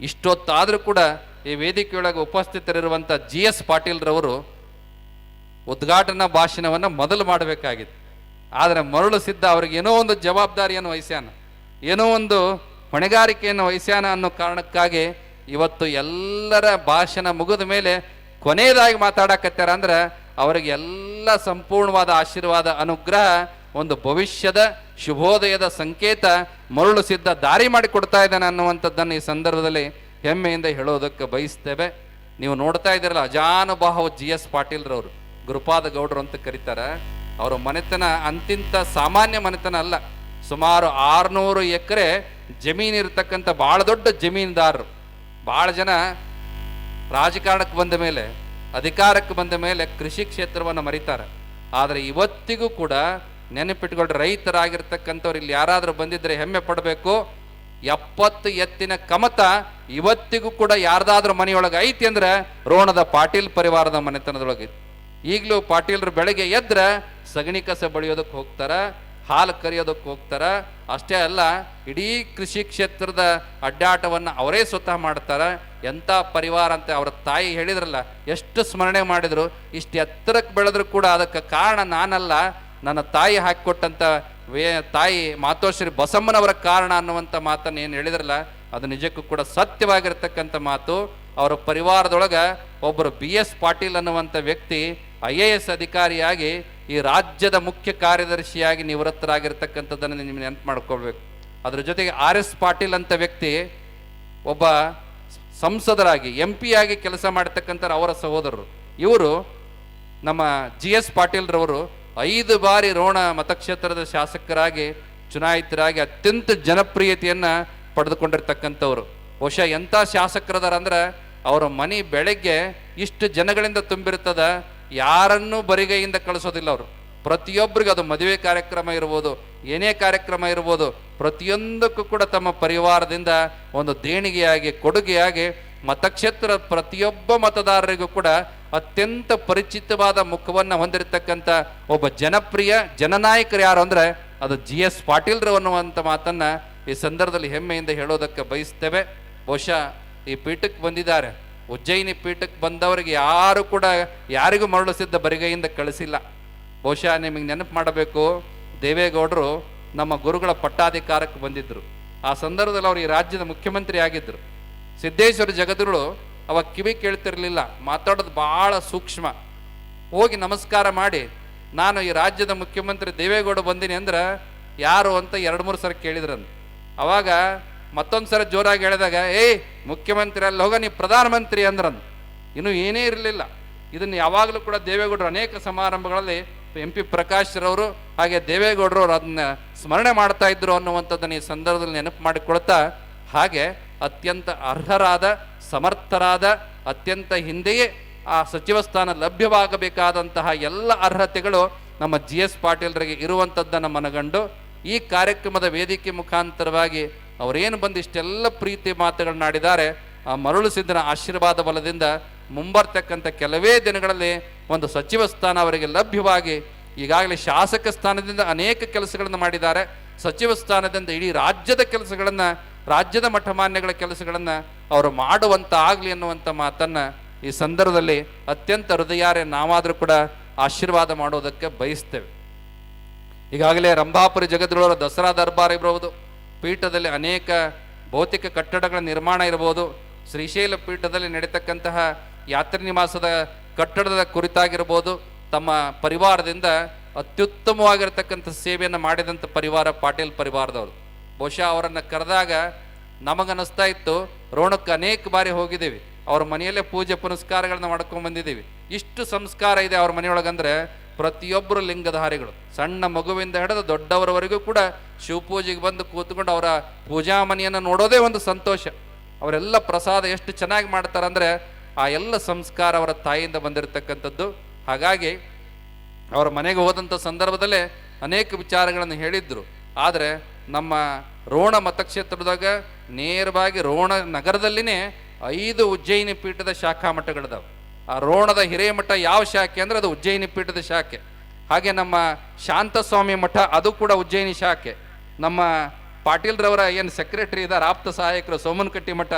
ಇಷ್ಟೊತ್ತಾದರೂ ಕೂಡ ಈ ವೇದಿಕೆಯೊಳಗೆ ಉಪಸ್ಥಿತರಿರುವಂಥ GS ಪಾಟೀಲ್ರವರು ಉದ್ಘಾಟನಾ ಭಾಷಣವನ್ನು ಮೊದಲು ಮಾಡಬೇಕಾಗಿತ್ತು. ಆದರೆ ಮರಳು ಸಿದ್ಧ ಅವ್ರಿಗೆ ಏನೋ ಒಂದು ಜವಾಬ್ದಾರಿಯನ್ನು ವಹಿಸ್ಯಾನ, ಏನೋ ಒಂದು ಹೊಣೆಗಾರಿಕೆಯನ್ನು ವಹಿಸ್ಯಾನ ಅನ್ನೋ ಕಾರಣಕ್ಕಾಗಿ ಇವತ್ತು ಎಲ್ಲರ ಭಾಷಣ ಮುಗಿದ ಮೇಲೆ ಕೊನೆಯದಾಗಿ ಮಾತಾಡಕತ್ತಾರ ಅಂದ್ರೆ ಅವರಿಗೆ ಎಲ್ಲ ಸಂಪೂರ್ಣವಾದ ಆಶೀರ್ವಾದ, ಅನುಗ್ರಹ, ಒಂದು ಭವಿಷ್ಯದ ಶುಭೋದಯದ ಸಂಕೇತ ಮರಳು ಸಿದ್ಧ ದಾರಿ ಮಾಡಿಕೊಡ್ತಾ ಇದ್ದಾನೆ ಅನ್ನುವಂಥದ್ದನ್ನು ಈ ಸಂದರ್ಭದಲ್ಲಿ ಹೆಮ್ಮೆಯಿಂದ ಹೇಳೋದಕ್ಕೆ ಬಯಸ್ತೇವೆ. ನೀವು ನೋಡ್ತಾ ಇದ್ದೀರಲ್ಲ, ಅಜಾನುಬಾಹು GS ಪಾಟೀಲ್ರವರು, ಗುರುಪಾದ ಗೌಡರು ಅಂತ ಕರೀತಾರೆ. ಅವರ ಮನೆತನ ಅಂತಿಂತ ಸಾಮಾನ್ಯ ಮನೆತನ ಅಲ್ಲ. ಸುಮಾರು 600 ಎಕರೆ ಜಮೀನು ಇರತಕ್ಕಂಥ ಭಾಳ ದೊಡ್ಡ ಜಮೀನುದಾರರು. ಭಾಳ ಜನ ರಾಜಕಾರಣಕ್ಕೆ ಬಂದ ಮೇಲೆ, ಅಧಿಕಾರಕ್ಕೆ ಬಂದ ಮೇಲೆ ಕೃಷಿ ಕ್ಷೇತ್ರವನ್ನು ಮರೀತಾರೆ. ಆದರೆ ಇವತ್ತಿಗೂ ಕೂಡ ನೆನಪಿಟ್ಕೊಂಡ್ರೆ, ರೈತರಾಗಿರ್ತಕ್ಕಂಥವ್ರು ಇಲ್ಲಿ ಯಾರಾದರೂ ಬಂದಿದ್ರೆ ಹೆಮ್ಮೆ ಪಡಬೇಕು. 70 ಎತ್ತಿನ ಕಮತ ಇವತ್ತಿಗೂ ಕೂಡ ಯಾರ್ದಾದ್ರೂ ಮನೆಯೊಳಗೆ ಐತಿ ಅಂದ್ರೆ ರೋಣದ ಪಾಟೀಲ್ ಪರಿವಾರದ ಮನೆತನದೊಳಗೆ. ಈಗಲೂ ಪಾಟೀಲ್ರು ಬೆಳಗ್ಗೆ ಎದ್ರೆ ಸಗಣಿ ಕಸ ಬಳಿಯೋದಕ್ಕೆ ಹೋಗ್ತಾರ, ಹಾಲು ಕರಿಯೋದಕ್ಕೆ ಹೋಗ್ತಾರ. ಅಷ್ಟೇ ಅಲ್ಲ, ಇಡೀ ಕೃಷಿ ಕ್ಷೇತ್ರದ ಅಡ್ಡಾಟವನ್ನು ಅವರೇ ಸ್ವತಃ ಮಾಡ್ತಾರೆ. ಎಂಥ ಪರಿವಾರ ಅಂತ ಅವರ ತಾಯಿ ಹೇಳಿದ್ರಲ್ಲ, ಎಷ್ಟು ಸ್ಮರಣೆ ಮಾಡಿದ್ರು. ಇಷ್ಟು ಎತ್ತರಕ್ಕೆ ಬೆಳೆದ್ರು ಕೂಡ ಅದಕ್ಕೆ ಕಾರಣ ನಾನಲ್ಲ, ನನ್ನ ತಾಯಿ ಹಾಕಿಕೊಟ್ಟಂಥ ತಾಯಿ ಮಾತೋಶ್ರೀ ಬಸಮ್ಮನವರ ಕಾರಣ ಅನ್ನುವಂಥ ಮಾತನ್ನು ಏನು ಹೇಳಿದ್ರಲ್ಲ, ಅದು ನಿಜಕ್ಕೂ ಕೂಡ ಸತ್ಯವಾಗಿರ್ತಕ್ಕಂಥ ಮಾತು. ಅವರ ಪರಿವಾರದೊಳಗೆ ಒಬ್ಬರು BS ಪಾಟೀಲ್ ಅನ್ನುವಂಥ ವ್ಯಕ್ತಿ IAS ಅಧಿಕಾರಿಯಾಗಿ ಈ ರಾಜ್ಯದ ಮುಖ್ಯ ಕಾರ್ಯದರ್ಶಿಯಾಗಿ ನಿವೃತ್ತರಾಗಿರ್ತಕ್ಕಂಥದ್ದನ್ನು ನೀವು ನೆನಪು ಮಾಡ್ಕೊಳ್ಬೇಕು. ಅದರ ಜೊತೆಗೆ RS ಪಾಟೀಲ್ ಅಂತ ವ್ಯಕ್ತಿ ಒಬ್ಬ ಸಂಸದರಾಗಿ MP ಆಗಿ ಕೆಲಸ ಮಾಡತಕ್ಕಂಥ ಅವರ ಸಹೋದರರು. ಇವರು ನಮ್ಮ GS ಪಾಟೀಲ್ರವರು 5 ಬಾರಿ ರೋಣ ಮತಕ್ಷೇತ್ರದ ಶಾಸಕರಾಗಿ ಚುನಾಯಿತರಾಗಿ ಅತ್ಯಂತ ಜನಪ್ರಿಯತೆಯನ್ನು ಪಡೆದುಕೊಂಡಿರ್ತಕ್ಕಂಥವ್ರು. ಬಹುಶಃ ಎಂಥ ಶಾಸಕರದಾರ ಅಂದ್ರೆ ಅವರ ಮನೆ ಬೆಳಗ್ಗೆ ಇಷ್ಟು ಜನಗಳಿಂದ ತುಂಬಿರ್ತದ, ಯಾರನ್ನೂ ಬರಿಗೈಯಿಂದ ಕಳಿಸೋದಿಲ್ಲ ಅವರು. ಪ್ರತಿಯೊಬ್ಬರಿಗೂ, ಅದು ಮದುವೆ ಕಾರ್ಯಕ್ರಮ ಇರ್ಬೋದು, ಏನೇ ಕಾರ್ಯಕ್ರಮ ಇರ್ಬೋದು, ಪ್ರತಿಯೊಂದಕ್ಕೂ ಕೂಡ ತಮ್ಮ ಪರಿವಾರದಿಂದ ಒಂದು ದೇಣಿಗೆಯಾಗಿ ಕೊಡುಗೆಯಾಗಿ ಮತಕ್ಷೇತ್ರ ಪ್ರತಿಯೊಬ್ಬ ಮತದಾರರಿಗೂ ಕೂಡ ಅತ್ಯಂತ ಪರಿಚಿತವಾದ ಮುಖವನ್ನು ಹೊಂದಿರತಕ್ಕಂಥ ಒಬ್ಬ ಜನಪ್ರಿಯ ಜನನಾಯಕರು ಯಾರು ಅಂದರೆ ಅದು GS ಪಾಟೀಲ್ರು ಅನ್ನುವಂಥ ಮಾತನ್ನು ಈ ಸಂದರ್ಭದಲ್ಲಿ ಹೆಮ್ಮೆಯಿಂದ ಹೇಳೋದಕ್ಕೆ ಬಯಸ್ತೇವೆ. ಬಹುಶಃ ಈ ಪೀಠಕ್ಕೆ ಬಂದಿದ್ದಾರೆ, ಉಜ್ಜಯಿನಿ ಪೀಠಕ್ಕೆ ಬಂದವರಿಗೆ ಯಾರು ಕೂಡ ಯಾರಿಗೂ ಮರಳಿಸಿದ್ದ ಬರಿಗೈಯಿಂದ ಕಳಿಸಿಲ್ಲ. ಬಹುಶಃ ನಿಮಗೆ ನೆನಪು ಮಾಡಬೇಕು, ದೇವೇಗೌಡರು ನಮ್ಮ ಗುರುಗಳ ಪಟ್ಟಾಧಿಕಾರಕ್ಕೆ ಬಂದಿದ್ದರು. ಆ ಸಂದರ್ಭದಲ್ಲಿ ಅವರು ಈ ರಾಜ್ಯದ ಮುಖ್ಯಮಂತ್ರಿ ಆಗಿದ್ದರು. ಸಿದ್ದೇಶ್ವರ ಜಗದ್ಗುರು ಅವಾಗ ಕಿವಿ ಕೇಳ್ತಿರ್ಲಿಲ್ಲ, ಮಾತಾಡೋದು ಭಾಳ ಸೂಕ್ಷ್ಮ. ಹೋಗಿ ನಮಸ್ಕಾರ ಮಾಡಿ, ನಾನು ಈ ರಾಜ್ಯದ ಮುಖ್ಯಮಂತ್ರಿ ದೇವೇಗೌಡ ಬಂದೀನಿ ಅಂದ್ರೆ ಯಾರು ಅಂತ 2-3 ಸಲ ಕೇಳಿದ್ರಂತ. ಅವಾಗ ಮತ್ತೊಂದು ಸಲ ಜೋರಾಗಿ ಹೇಳಿದಾಗ, ಮುಖ್ಯಮಂತ್ರಿ ಅಲ್ಲಿ ಹೋಗ, ನೀ ಪ್ರಧಾನಮಂತ್ರಿ ಅಂದ್ರಂತ. ಇನ್ನೂ ಏನೇ ಇರಲಿಲ್ಲ. ಇದನ್ನು ಯಾವಾಗಲೂ ಕೂಡ ದೇವೇಗೌಡರು ಅನೇಕ ಸಮಾರಂಭಗಳಲ್ಲಿ MP ಪ್ರಕಾಶ್ರವರು ಹಾಗೆ ದೇವೇಗೌಡರು ಅದನ್ನ ಸ್ಮರಣೆ ಮಾಡ್ತಾ ಇದ್ರು ಅನ್ನುವಂಥದ್ದನ್ನು ಈ ಸಂದರ್ಭದಲ್ಲಿ ನೆನಪು ಮಾಡಿಕೊಳ್ತಾ, ಹಾಗೆ ಅತ್ಯಂತ ಅರ್ಹರಾದ, ಸಮರ್ಥರಾದ, ಅತ್ಯಂತ ಹಿಂದೆಯೇ ಆ ಸಚಿವ ಸ್ಥಾನ ಲಭ್ಯವಾಗಬೇಕಾದಂತಹ ಎಲ್ಲ ಅರ್ಹತೆಗಳು ನಮ್ಮ GS ಪಾಟೀಲ್ರಿಗೆ ಇರುವಂಥದ್ದನ್ನು ಮನಗಂಡು ಈ ಕಾರ್ಯಕ್ರಮದ ವೇದಿಕೆ ಮುಖಾಂತರವಾಗಿ ಅವರೇನು ಬಂದು ಇಷ್ಟೆಲ್ಲ ಪ್ರೀತಿ ಮಾತುಗಳನ್ನಾಡಿದ್ದಾರೆ, ಆ ಮರಳುಸಿದ್ದನ ಆಶೀರ್ವಾದ ಬಲದಿಂದ ಮುಂಬರ್ತಕ್ಕಂಥ ಕೆಲವೇ ದಿನಗಳಲ್ಲಿ ಒಂದು ಸಚಿವ ಸ್ಥಾನ ಅವರಿಗೆ ಲಭ್ಯವಾಗಿ, ಈಗಾಗಲೇ ಶಾಸಕ ಸ್ಥಾನದಿಂದ ಅನೇಕ ಕೆಲಸಗಳನ್ನು ಮಾಡಿದ್ದಾರೆ, ಸಚಿವ ಸ್ಥಾನದಿಂದ ಇಡೀ ರಾಜ್ಯದ ಕೆಲಸಗಳನ್ನು, ರಾಜ್ಯದ ಮಠಮಾನ್ಯಗಳ ಕೆಲಸಗಳನ್ನು ಅವರು ಮಾಡುವಂತ ಆಗಲಿ ಅನ್ನುವಂಥ ಮಾತನ್ನು ಈ ಸಂದರ್ಭದಲ್ಲಿ ಅತ್ಯಂತ ಹೃದಯಾರೆ ನಾವಾದರೂ ಕೂಡ ಆಶೀರ್ವಾದ ಮಾಡೋದಕ್ಕೆ ಬಯಸ್ತೇವೆ. ಈಗಾಗಲೇ ರಂಭಾಪುರಿ ಜಗದ್ಗುರುವರ ದಸರಾ ದರ್ಬಾರ್ ಇರಬಹುದು, ಪೀಠದಲ್ಲಿ ಅನೇಕ ಭೌತಿಕ ಕಟ್ಟಡಗಳ ನಿರ್ಮಾಣ ಇರಬಹುದು, ಶ್ರೀಶೈಲ ಪೀಠದಲ್ಲಿ ನಡೀತಕ್ಕಂತಹ ಯಾತ್ರಿ ನಿವಾಸದ ಕಟ್ಟಡದ ಕುರಿತಾಗಿರ್ಬೋದು, ತಮ್ಮ ಪರಿವಾರದಿಂದ ಅತ್ಯುತ್ತಮವಾಗಿರತಕ್ಕಂಥ ಸೇವೆಯನ್ನು ಮಾಡಿದಂಥ ಪರಿವಾರ ಪಾಟೀಲ್ ಪರಿವಾರದವರು. ಬಹುಶಃ ಅವರನ್ನು ಕರೆದಾಗ ನಮಗನ್ನಿಸ್ತಾ ಇತ್ತು, ರೋಣಕ್ಕೆ ಅನೇಕ ಬಾರಿ ಹೋಗಿದ್ದೀವಿ, ಅವ್ರ ಮನೆಯಲ್ಲೇ ಪೂಜೆ ಪುನಸ್ಕಾರಗಳನ್ನ ಮಾಡ್ಕೊಂಡು ಬಂದಿದ್ದೀವಿ. ಇಷ್ಟು ಸಂಸ್ಕಾರ ಇದೆ ಅವ್ರ ಮನೆಯೊಳಗಂದ್ರೆ ಪ್ರತಿಯೊಬ್ಬರು ಲಿಂಗಧಾರಿಗಳು, ಸಣ್ಣ ಮಗುವಿಂದ ಹಿಡಿದು ದೊಡ್ಡವರವರೆಗೂ ಕೂಡ ಶಿವಪೂಜೆಗೆ ಬಂದು ಕೂತ್ಕೊಂಡು ಅವರ ಪೂಜಾ ಮನೆಯನ್ನು ನೋಡೋದೇ ಒಂದು ಸಂತೋಷ. ಅವರೆಲ್ಲ ಪ್ರಸಾದ ಎಷ್ಟು ಚೆನ್ನಾಗಿ ಮಾಡ್ತಾರಂದ್ರೆ ಆ ಎಲ್ಲ ಸಂಸ್ಕಾರ ಅವರ ತಾಯಿಯಿಂದ ಬಂದಿರತಕ್ಕಂಥದ್ದು. ಹಾಗಾಗಿ ಅವರ ಮನೆಗೆ ಹೋದಂಥ ಸಂದರ್ಭದಲ್ಲೇ ಅನೇಕ ವಿಚಾರಗಳನ್ನು ಹೇಳಿದ್ರು. ಆದರೆ ನಮ್ಮ ರೋಣ ಮತಕ್ಷೇತ್ರದಾಗ ನೇರವಾಗಿ ರೋಣ ನಗರದಲ್ಲಿನೇ 5 ಉಜ್ಜಯಿನಿ ಪೀಠದ ಶಾಖಾ ಮಠಗಳಿದಾವೆ. ಆ ರೋಣದ ಹಿರೇಮಠ ಯಾವ ಶಾಖೆ ಅಂದ್ರೆ ಅದು ಉಜ್ಜಯಿನಿ ಪೀಠದ ಶಾಖೆ. ಹಾಗೆ ನಮ್ಮ ಶಾಂತಸ್ವಾಮಿ ಮಠ ಅದು ಕೂಡ ಉಜ್ಜಯಿನಿ ಶಾಖೆ. ನಮ್ಮ ಪಾಟೀಲ್ರವರ ಏನು ಸೆಕ್ರೆಟರಿ ಇದ್ದಾರೆ ಆಪ್ತ ಸಹಾಯಕರು ಸೋಮನಕಟ್ಟಿ ಮಠ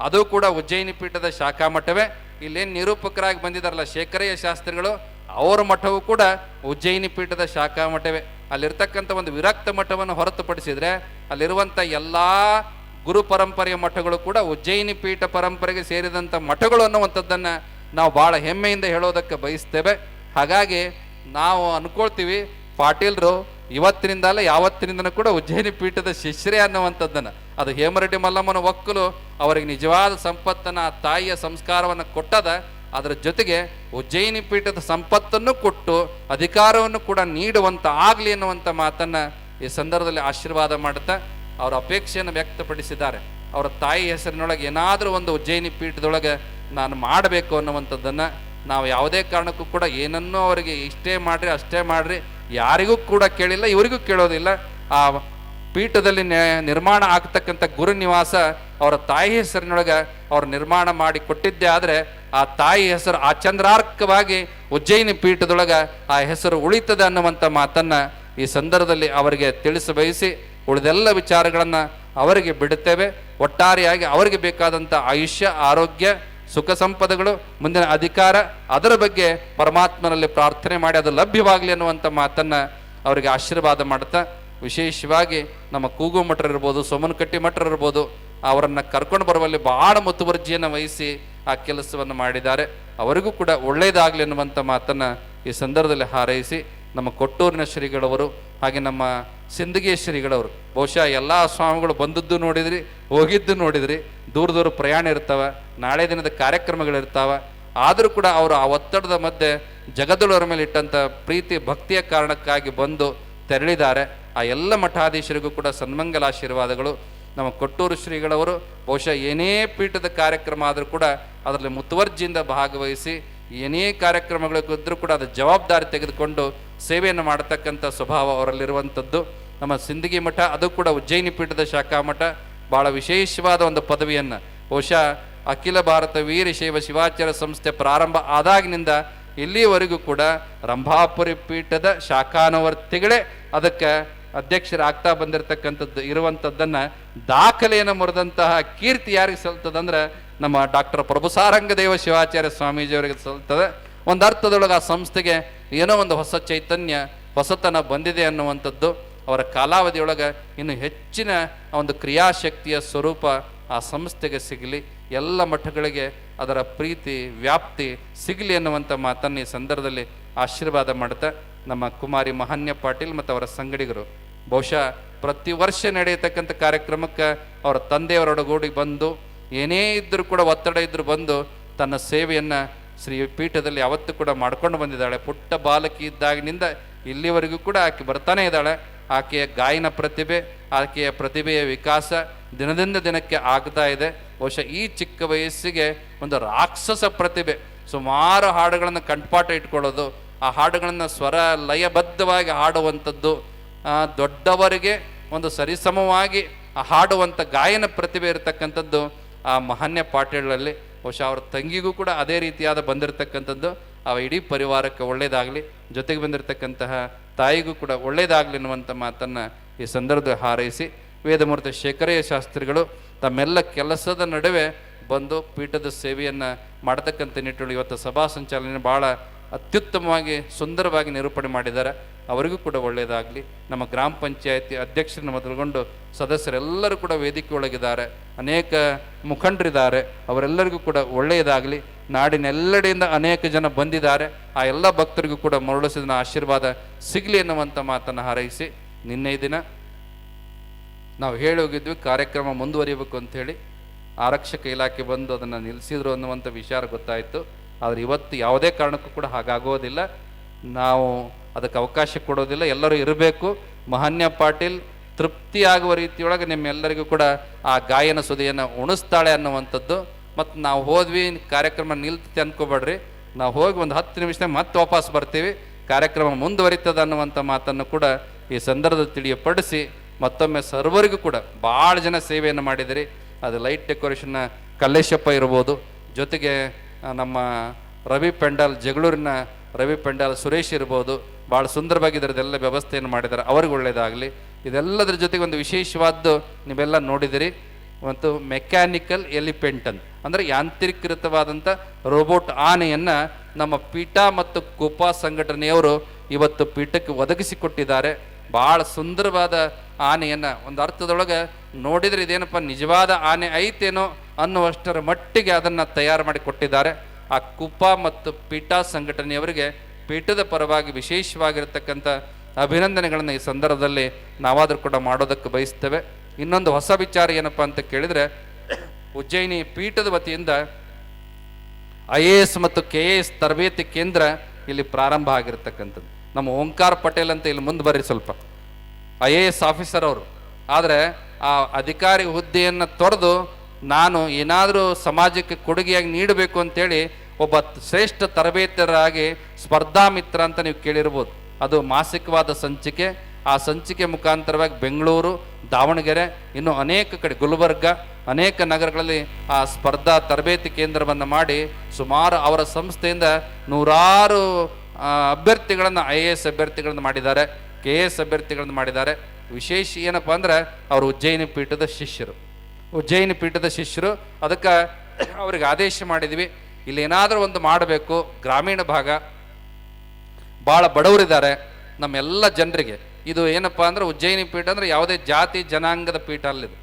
ಅದು ಕೂಡ ಉಜ್ಜಯಿನಿ ಪೀಠದ ಶಾಖಾ ಮಠವೇ. ಇಲ್ಲೇನು ನಿರೂಪಕರಾಗಿ ಬಂದಿದ್ದಾರಲ್ಲ ಶೇಖರಯ್ಯ ಶಾಸ್ತ್ರಿಗಳು, ಅವರ ಮಠವು ಕೂಡ ಉಜ್ಜಯಿನಿ ಪೀಠದ ಶಾಖಾ ಮಠವೇ. ಅಲ್ಲಿರ್ತಕ್ಕಂಥ ಒಂದು ವಿರಕ್ತ ಮಠವನ್ನು ಹೊರತುಪಡಿಸಿದ್ರೆ ಅಲ್ಲಿರುವಂಥ ಎಲ್ಲ ಗುರು ಪರಂಪರೆಯ ಮಠಗಳು ಕೂಡ ಉಜ್ಜಯಿನಿ ಪೀಠ ಪರಂಪರೆಗೆ ಸೇರಿದಂಥ ಮಠಗಳು ಅನ್ನುವಂಥದ್ದನ್ನು ನಾವು ಭಾಳ ಹೆಮ್ಮೆಯಿಂದ ಹೇಳೋದಕ್ಕೆ ಬಯಸ್ತೇವೆ. ಹಾಗಾಗಿ ನಾವು ಅನ್ಕೊಳ್ತೀವಿ ಪಾಟೀಲ್ರು ಇವತ್ತಿನಿಂದ ಅಲ್ಲ ಯಾವತ್ತಿನಿಂದನೂ ಕೂಡ ಉಜ್ಜಯಿನಿ ಪೀಠದ ಶಿಷ್ಯರೇ ಅನ್ನುವಂಥದ್ದನ್ನು. ಅದು ಹೇಮರೆಡ್ಡಿ ಮಲ್ಲಮ್ಮನ ಒಕ್ಕಲು ಅವರಿಗೆ ನಿಜವಾದ ಸಂಪತ್ತನ್ನು, ಆ ತಾಯಿಯ ಸಂಸ್ಕಾರವನ್ನು ಕೊಟ್ಟದ. ಅದರ ಜೊತೆಗೆ ಉಜ್ಜಯಿನಿ ಪೀಠದ ಸಂಪತ್ತನ್ನು ಕೊಟ್ಟು ಅಧಿಕಾರವನ್ನು ಕೂಡ ನೀಡುವಂತ ಆಗಲಿ ಎನ್ನುವಂಥ ಮಾತನ್ನು ಈ ಸಂದರ್ಭದಲ್ಲಿ ಆಶೀರ್ವಾದ ಮಾಡುತ್ತಾ ಅವರ ಅಪೇಕ್ಷೆಯನ್ನು ವ್ಯಕ್ತಪಡಿಸಿದ್ದಾರೆ. ಅವರ ತಾಯಿ ಹೆಸರಿನೊಳಗೆ ಏನಾದರೂ ಒಂದು ಉಜ್ಜಯಿನಿ ಪೀಠದೊಳಗೆ ನಾನು ಮಾಡಬೇಕು ಅನ್ನುವಂಥದ್ದನ್ನು ನಾವು ಯಾವುದೇ ಕಾರಣಕ್ಕೂ ಕೂಡ ಏನನ್ನೂ ಅವರಿಗೆ ಇಷ್ಟೇ ಮಾಡ್ರಿ ಅಷ್ಟೇ ಮಾಡ್ರಿ ಯಾರಿಗೂ ಕೂಡ ಕೇಳಿಲ್ಲ, ಇವರಿಗೂ ಕೇಳೋದಿಲ್ಲ. ಆ ಪೀಠದಲ್ಲಿ ನಿರ್ಮಾಣ ಆಗ್ತಕ್ಕಂಥ ಗುರು ನಿವಾಸ ಅವರ ತಾಯಿ ಹೆಸರಿನೊಳಗೆ ಅವರು ನಿರ್ಮಾಣ ಮಾಡಿ ಕೊಟ್ಟಿದ್ದೇ ಆದರೆ ಆ ತಾಯಿ ಹೆಸರು ಆಚಂದ್ರಾರ್ಕವಾಗಿ ಉಜ್ಜಯಿನಿ ಪೀಠದೊಳಗೆ ಆ ಹೆಸರು ಉಳಿತದೆ ಅನ್ನುವಂಥ ಮಾತನ್ನು ಈ ಸಂದರ್ಭದಲ್ಲಿ ಅವರಿಗೆ ತಿಳಿಸ ಬಯಸಿ ಉಳಿದೆಲ್ಲ ವಿಚಾರಗಳನ್ನು ಅವರಿಗೆ ಬಿಡುತ್ತೇವೆ. ಒಟ್ಟಾರೆಯಾಗಿ ಅವರಿಗೆ ಬೇಕಾದಂಥ ಆಯುಷ್ಯ, ಆರೋಗ್ಯ, ಸುಖ ಸಂಪದಗಳು, ಮುಂದಿನ ಅಧಿಕಾರ, ಅದರ ಬಗ್ಗೆ ಪರಮಾತ್ಮನಲ್ಲಿ ಪ್ರಾರ್ಥನೆ ಮಾಡಿ ಅದು ಲಭ್ಯವಾಗಲಿ ಅನ್ನುವಂಥ ಮಾತನ್ನು ಅವರಿಗೆ ಆಶೀರ್ವಾದ ಮಾಡುತ್ತಾ, ವಿಶೇಷವಾಗಿ ನಮ್ಮ ಕೂಗು ಮಠರು ಇರ್ಬೋದು, ಸೋಮನಕಟ್ಟಿ ಮಠರು ಇರ್ಬೋದು, ಅವರನ್ನು ಕರ್ಕೊಂಡು ಬರುವಲ್ಲಿ ಬಹಳ ಮುತುವರ್ಜಿಯನ್ನು ವಹಿಸಿ ಆ ಕೆಲಸವನ್ನು ಮಾಡಿದ್ದಾರೆ. ಅವರಿಗೂ ಕೂಡ ಒಳ್ಳೆಯದಾಗಲಿ ಅನ್ನುವಂಥ ಮಾತನ್ನು ಈ ಸಂದರ್ಭದಲ್ಲಿ ಹಾರೈಸಿ, ನಮ್ಮ ಕೊಟ್ಟೂರಿನ ಶ್ರೀಗಳವರು ಹಾಗೆ ನಮ್ಮ ಸಿಂದಗಿ ಶ್ರೀಗಳವರು. ಬಹುಶಃ ಎಲ್ಲ ಸ್ವಾಮಿಗಳು ಬಂದದ್ದು ನೋಡಿದ್ರಿ, ಹೋಗಿದ್ದು ನೋಡಿದ್ರಿ. ದೂರ ದೂರ ಪ್ರಯಾಣ ಇರ್ತಾವ, ನಾಳೆ ದಿನದ ಕಾರ್ಯಕ್ರಮಗಳಿರ್ತಾವ. ಆದರೂ ಕೂಡ ಅವರು ಆ ಒತ್ತಡದ ಮಧ್ಯೆ ಜಗದೊಳವರ ಮೇಲೆ ಇಟ್ಟಂಥ ಪ್ರೀತಿ ಭಕ್ತಿಯ ಕಾರಣಕ್ಕಾಗಿ ಬಂದು ತೆರಳಿದ್ದಾರೆ. ಆ ಎಲ್ಲ ಮಠಾಧೀಶರಿಗೂ ಕೂಡ ಸನ್ಮಂಗಲ ಆಶೀರ್ವಾದಗಳು. ನಮ್ಮ ಕೊಟ್ಟೂರು ಶ್ರೀಗಳವರು ಬಹುಶಃ ಏನೇ ಪೀಠದ ಕಾರ್ಯಕ್ರಮ ಆದರೂ ಕೂಡ ಅದರಲ್ಲಿ ಮುತುವರ್ಜಿಯಿಂದ ಭಾಗವಹಿಸಿ ಏನೇ ಕಾರ್ಯಕ್ರಮಗಳಿದ್ದರೂ ಕೂಡ ಅದು ಜವಾಬ್ದಾರಿ ತೆಗೆದುಕೊಂಡು ಸೇವೆಯನ್ನು ಮಾಡತಕ್ಕಂಥ ಸ್ವಭಾವ ಅವರಲ್ಲಿರುವಂಥದ್ದು. ನಮ್ಮ ಸಿಂದಗಿ ಮಠ, ಅದು ಕೂಡ ಉಜ್ಜಯಿನಿ ಪೀಠದ ಶಾಖಾ ಮಠ, ಭಾಳ ವಿಶೇಷವಾದ ಒಂದು ಪದವಿಯನ್ನು ಬಹುಶಃ ಅಖಿಲ ಭಾರತ ವೀರಶೈವ ಶಿವಾಚಾರ್ಯ ಸಂಸ್ಥೆ ಪ್ರಾರಂಭ ಆದಾಗಿನಿಂದ ಇಲ್ಲಿಯವರೆಗೂ ಕೂಡ ರಂಭಾಪುರಿ ಪೀಠದ ಶಾಖಾನುವರ್ತಿಗಳೇ ಅದಕ್ಕೆ ಅಧ್ಯಕ್ಷರಾಗ್ತಾ ಬಂದಿರತಕ್ಕಂಥದ್ದು ಇರುವಂಥದ್ದನ್ನು ದಾಖಲೆಯನ್ನು ಮುರಿದಂತಹ ಕೀರ್ತಿ ಯಾರಿಗೆ ಸಲ್ತದಂದ್ರೆ ನಮ್ಮ ಡಾಕ್ಟರ್ ಪ್ರಭುಸಾರಂಗದೇವ ಶಿವಾಚಾರ್ಯ ಸ್ವಾಮೀಜಿಯವರಿಗೆ ಸಲ್ತದೆ. ಒಂದು ಅರ್ಥದೊಳಗೆ ಆ ಸಂಸ್ಥೆಗೆ ಏನೋ ಒಂದು ಹೊಸ ಚೈತನ್ಯ, ಹೊಸತನ ಬಂದಿದೆ ಅನ್ನುವಂಥದ್ದು. ಅವರ ಕಾಲಾವಧಿಯೊಳಗೆ ಇನ್ನು ಹೆಚ್ಚಿನ ಒಂದು ಕ್ರಿಯಾಶಕ್ತಿಯ ಸ್ವರೂಪ ಆ ಸಂಸ್ಥೆಗೆ ಸಿಗಲಿ, ಎಲ್ಲ ಮಠಗಳಿಗೆ ಅದರ ಪ್ರೀತಿ ವ್ಯಾಪ್ತಿ ಸಿಗಲಿ ಅನ್ನುವಂಥ ಮಾತನ್ನು ಈ ಸಂದರ್ಭದಲ್ಲಿ ಆಶೀರ್ವಾದ ಮಾಡ್ತಾ ನಮ್ಮ ಕುಮಾರಿ ಮಹಾನ್ಯ ಪಾಟೀಲ್ ಮತ್ತು ಅವರ ಸಂಗಡಿಗರು ಬಹುಶಃ ಪ್ರತಿ ವರ್ಷ ನಡೆಯತಕ್ಕಂಥ ಕಾರ್ಯಕ್ರಮಕ್ಕೆ ಅವರ ತಂದೆಯವರೊಡಗೂಡಿ ಬಂದು ಏನೇ ಇದ್ದರೂ ಕೂಡ ಒತ್ತಡ ಇದ್ದರೂ ಬಂದು ತನ್ನ ಸೇವೆಯನ್ನು ಶ್ರೀ ಪೀಠದಲ್ಲಿ ಯಾವತ್ತೂ ಕೂಡ ಮಾಡ್ಕೊಂಡು ಬಂದಿದ್ದಾಳೆ. ಪುಟ್ಟ ಬಾಲಕಿ ಇದ್ದಾಗಿನಿಂದ ಇಲ್ಲಿವರೆಗೂ ಕೂಡ ಆಕೆ ಬರ್ತಾನೆ ಇದ್ದಾಳೆ. ಆಕೆಯ ಗಾಯನ ಪ್ರತಿಭೆ, ಆಕೆಯ ಪ್ರತಿಭೆಯ ವಿಕಾಸ ದಿನದಿಂದ ದಿನಕ್ಕೆ ಆಗ್ತಾ ಇದೆ. ಬಹುಶಃ ಈ ಚಿಕ್ಕ ವಯಸ್ಸಿಗೆ ಒಂದು ರಾಕ್ಷಸ ಪ್ರತಿಭೆ. ಸುಮಾರು ಹಾಡುಗಳನ್ನು ಕಂಠಪಾಠ ಇಟ್ಕೊಳ್ಳೋದು, ಆ ಹಾಡುಗಳನ್ನು ಸ್ವರ ಲಯಬದ್ಧವಾಗಿ ಹಾಡುವಂಥದ್ದು, ದೊಡ್ಡವರಿಗೆ ಒಂದು ಸರಿಸಮವಾಗಿ ಹಾಡುವಂಥ ಗಾಯನ ಪ್ರತಿಭೆ ಇರತಕ್ಕಂಥದ್ದು ಆ ಮಹಾನ್ಯ ಪಾಟೀಲಲ್ಲಿ. ಬಹುಶಃ ಅವ್ರ ತಂಗಿಗೂ ಕೂಡ ಅದೇ ರೀತಿಯಾದ ಬಂದಿರತಕ್ಕಂಥದ್ದು. ಆ ಇಡೀ ಪರಿವಾರಕ್ಕೆ ಒಳ್ಳೆಯದಾಗಲಿ, ಜೊತೆಗೆ ಬಂದಿರತಕ್ಕಂತಹ ತಾಯಿಗೂ ಕೂಡ ಒಳ್ಳೆಯದಾಗಲಿ ಅನ್ನುವಂಥ ಮಾತನ್ನು ಈ ಸಂದರ್ಭದಲ್ಲಿ ಹಾರೈಸಿ, ವೇದಮೂರ್ತಿ ಶೇಖರಯ್ಯ ಶಾಸ್ತ್ರಿಗಳು ತಮ್ಮೆಲ್ಲ ಕೆಲಸದ ನಡುವೆ ಬಂದು ಪೀಠದ ಸೇವೆಯನ್ನು ಮಾಡತಕ್ಕಂಥ ನಿಟ್ಟಿನಲ್ಲಿ ಇವತ್ತು ಸಭಾ ಸಂಚಾಲನೆ ಭಾಳ ಅತ್ಯುತ್ತಮವಾಗಿ ಸುಂದರವಾಗಿ ನಿರೂಪಣೆ ಮಾಡಿದ್ದಾರೆ. ಅವರಿಗೂ ಕೂಡ ಒಳ್ಳೆಯದಾಗಲಿ. ನಮ್ಮ ಗ್ರಾಮ ಪಂಚಾಯತಿ ಅಧ್ಯಕ್ಷರನ್ನು ಮೊದಲುಗೊಂಡು ಸದಸ್ಯರೆಲ್ಲರೂ ಕೂಡ ವೇದಿಕೆ ಒಳಗಿದ್ದಾರೆ, ಅನೇಕ ಮುಖಂಡರಿದ್ದಾರೆ, ಅವರೆಲ್ಲರಿಗೂ ಕೂಡ ಒಳ್ಳೆಯದಾಗಲಿ. ನಾಡಿನೆಲ್ಲೆಡೆಯಿಂದ ಅನೇಕ ಜನ ಬಂದಿದ್ದಾರೆ, ಆ ಎಲ್ಲ ಭಕ್ತರಿಗೂ ಕೂಡ ಮರಳಿಸಿದ ಆಶೀರ್ವಾದ ಸಿಗಲಿ ಅನ್ನುವಂಥ ಮಾತನ್ನು ಹಾರೈಸಿ, ನಿನ್ನೆ ದಿನ ನಾವು ಹೇಳಿ ಹೋಗಿದ್ವಿ ಕಾರ್ಯಕ್ರಮ ಮುಂದುವರಿಬೇಕು ಅಂಥೇಳಿ. ಆರಕ್ಷಕ ಇಲಾಖೆ ಬಂದು ಅದನ್ನು ನಿಲ್ಲಿಸಿದ್ರು ಅನ್ನುವಂಥ ವಿಚಾರ ಗೊತ್ತಾಯಿತು. ಆದರೆ ಇವತ್ತು ಯಾವುದೇ ಕಾರಣಕ್ಕೂ ಕೂಡ ಹಾಗಾಗೋದಿಲ್ಲ, ನಾವು ಅದಕ್ಕೆ ಅವಕಾಶ ಕೊಡೋದಿಲ್ಲ. ಎಲ್ಲರೂ ಇರಬೇಕು. ಮಹಾನ್ಯ ಪಾಟೀಲ್ ತೃಪ್ತಿಯಾಗುವ ರೀತಿಯೊಳಗೆ ನಿಮ್ಮೆಲ್ಲರಿಗೂ ಕೂಡ ಆ ಗಾಯನ ಸುದೆಯನ್ನು ಉಣಿಸ್ತಾಳೆ ಅನ್ನುವಂಥದ್ದು. ಮತ್ತು ನಾವು ಹೋದ್ವಿ, ಕಾರ್ಯಕ್ರಮ ನಿಲ್ತೈತೆ ಅಂದ್ಕೋಬೇಡ್ರಿ, ನಾವು ಹೋಗಿ ಒಂದು 10 ನಿಮಿಷದಾಗ ಮತ್ತೆ ವಾಪಸ್ ಬರ್ತೀವಿ, ಕಾರ್ಯಕ್ರಮ ಮುಂದುವರಿತದೆ ಅನ್ನುವಂಥ ಮಾತನ್ನು ಕೂಡ ಈ ಸಂದರ್ಭದಲ್ಲಿ ತಿಳಿಯಪಡಿಸಿ, ಮತ್ತೊಮ್ಮೆ ಸರ್ವರಿಗೂ ಕೂಡ ಭಾಳ ಜನ ಸೇವೆಯನ್ನು ಮಾಡಿದಿರಿ. ಅದು ಲೈಟ್ ಡೆಕೋರೇಷನ್ನ ಕಲ್ಲೇಶಪ್ಪ ಇರ್ಬೋದು, ಜೊತೆಗೆ ನಮ್ಮ ರವಿ ಪೆಂಡಾಲ್, ಜಗಳೂರಿನ ರವಿ ಪೆಂಡಾಲ್ ಸುರೇಶ್ ಇರ್ಬೋದು, ಭಾಳ ಸುಂದರವಾಗಿ ಇದರದೆಲ್ಲ ವ್ಯವಸ್ಥೆಯನ್ನು ಮಾಡಿದ್ದಾರೆ. ಅವ್ರಿಗೆ ಒಳ್ಳೆಯದಾಗಲಿ. ಇದೆಲ್ಲದರ ಜೊತೆಗೆ ಒಂದು ವಿಶೇಷವಾದ್ದು ನೀವೆಲ್ಲ ನೋಡಿದಿರಿ, ಮತ್ತು ಮೆಕ್ಯಾನಿಕಲ್ ಎಲಿಫೆಂಟ್ ಅಂದರೆ ಯಾಂತ್ರೀಕೃತವಾದಂಥ ರೋಬೋಟ್ ಆನೆಯನ್ನು ನಮ್ಮ ಪೀಠ ಮತ್ತು ಕುಪಾ ಸಂಘಟನೆಯವರು ಇವತ್ತು ಪೀಠಕ್ಕೆ ಒದಗಿಸಿಕೊಟ್ಟಿದ್ದಾರೆ. ಭಾಳ ಸುಂದರವಾದ ಆನೆಯನ್ನು ಒಂದು ಅರ್ಥದೊಳಗೆ ನೋಡಿದರೆ ಇದೇನಪ್ಪ ನಿಜವಾದ ಆನೆ ಐತೇನೋ ಅನ್ನುವಷ್ಟರ ಮಟ್ಟಿಗೆ ಅದನ್ನು ತಯಾರು ಮಾಡಿ ಕೊಟ್ಟಿದ್ದಾರೆ. ಆ ಕುಪಾ ಮತ್ತು ಪೀಠ ಸಂಘಟನೆಯವರಿಗೆ ಪೀಠದ ಪರವಾಗಿ ವಿಶೇಷವಾಗಿರತಕ್ಕಂಥ ಅಭಿನಂದನೆಗಳನ್ನು ಈ ಸಂದರ್ಭದಲ್ಲಿ ನಾವಾದರೂ ಕೂಡ ಮಾಡೋದಕ್ಕೆ ಬಯಸ್ತೇವೆ. ಇನ್ನೊಂದು ಹೊಸ ವಿಚಾರ ಏನಪ್ಪ ಅಂತ ಕೇಳಿದರೆ, ಉಜ್ಜಯಿನಿ ಪೀಠದ ವತಿಯಿಂದ IAS ಮತ್ತು KAS ತರಬೇತಿ ಕೇಂದ್ರ ಇಲ್ಲಿ ಪ್ರಾರಂಭ ಆಗಿರ್ತಕ್ಕಂಥದ್ದು. ನಮ್ಮ ಓಂಕಾರ ಪಟೇಲ್ ಅಂತ ಇಲ್ಲಿ ಮುಂದೆ ಬರ್ರಿ ಸ್ವಲ್ಪ, IAS ಆಫೀಸರ್ ಅವರು. ಆದರೆ ಆ ಅಧಿಕಾರಿ ಹುದ್ದೆಯನ್ನು ತೊರೆದು ನಾನು ಏನಾದರೂ ಸಮಾಜಕ್ಕೆ ಕೊಡುಗೆಯಾಗಿ ನೀಡಬೇಕು ಅಂತೇಳಿ ಒಬ್ಬ ಶ್ರೇಷ್ಠ ತರಬೇತರಾಗಿ ಸ್ಪರ್ಧಾ ಮಿತ್ರ ಅಂತ ನೀವು ಕೇಳಿರ್ಬೋದು. ಅದು ಮಾಸಿಕವಾದ ಸಂಚಿಕೆ. ಆ ಸಂಚಿಕೆ ಮುಖಾಂತರವಾಗಿ ಬೆಂಗಳೂರು, ದಾವಣಗೆರೆ, ಇನ್ನು ಅನೇಕ ಕಡೆ, ಗುಲ್ಬರ್ಗ, ಅನೇಕ ನಗರಗಳಲ್ಲಿ ಆ ಸ್ಪರ್ಧಾ ತರಬೇತಿ ಕೇಂದ್ರವನ್ನು ಮಾಡಿ ಸುಮಾರು ಅವರ ಸಂಸ್ಥೆಯಿಂದ ನೂರಾರು ಅಭ್ಯರ್ಥಿಗಳನ್ನು IAS ಅಭ್ಯರ್ಥಿಗಳನ್ನು ಮಾಡಿದ್ದಾರೆ, KAS ಅಭ್ಯರ್ಥಿಗಳನ್ನು ಮಾಡಿದ್ದಾರೆ. ವಿಶೇಷ ಏನಪ್ಪ ಅಂದ್ರೆ ಅವರು ಉಜ್ಜಯಿನಿ ಪೀಠದ ಶಿಷ್ಯರು. ಉಜ್ಜಯಿನಿ ಪೀಠದ ಶಿಷ್ಯರು. ಅದಕ್ಕೆ ಅವ್ರಿಗೆ ಆದೇಶ ಮಾಡಿದ್ವಿ, ಇಲ್ಲಿ ಏನಾದರೂ ಒಂದು ಮಾಡಬೇಕು. ಗ್ರಾಮೀಣ ಭಾಗ ಭಾಳ ಬಡವರಿದ್ದಾರೆ ನಮ್ಮೆಲ್ಲ ಜನರಿಗೆ. ಇದು ಏನಪ್ಪ ಅಂದ್ರೆ ಉಜ್ಜಯಿನಿ ಪೀಠ ಅಂದರೆ ಯಾವುದೇ ಜಾತಿ ಜನಾಂಗದ ಪೀಠ ಅಲ್ಲಿದೆ.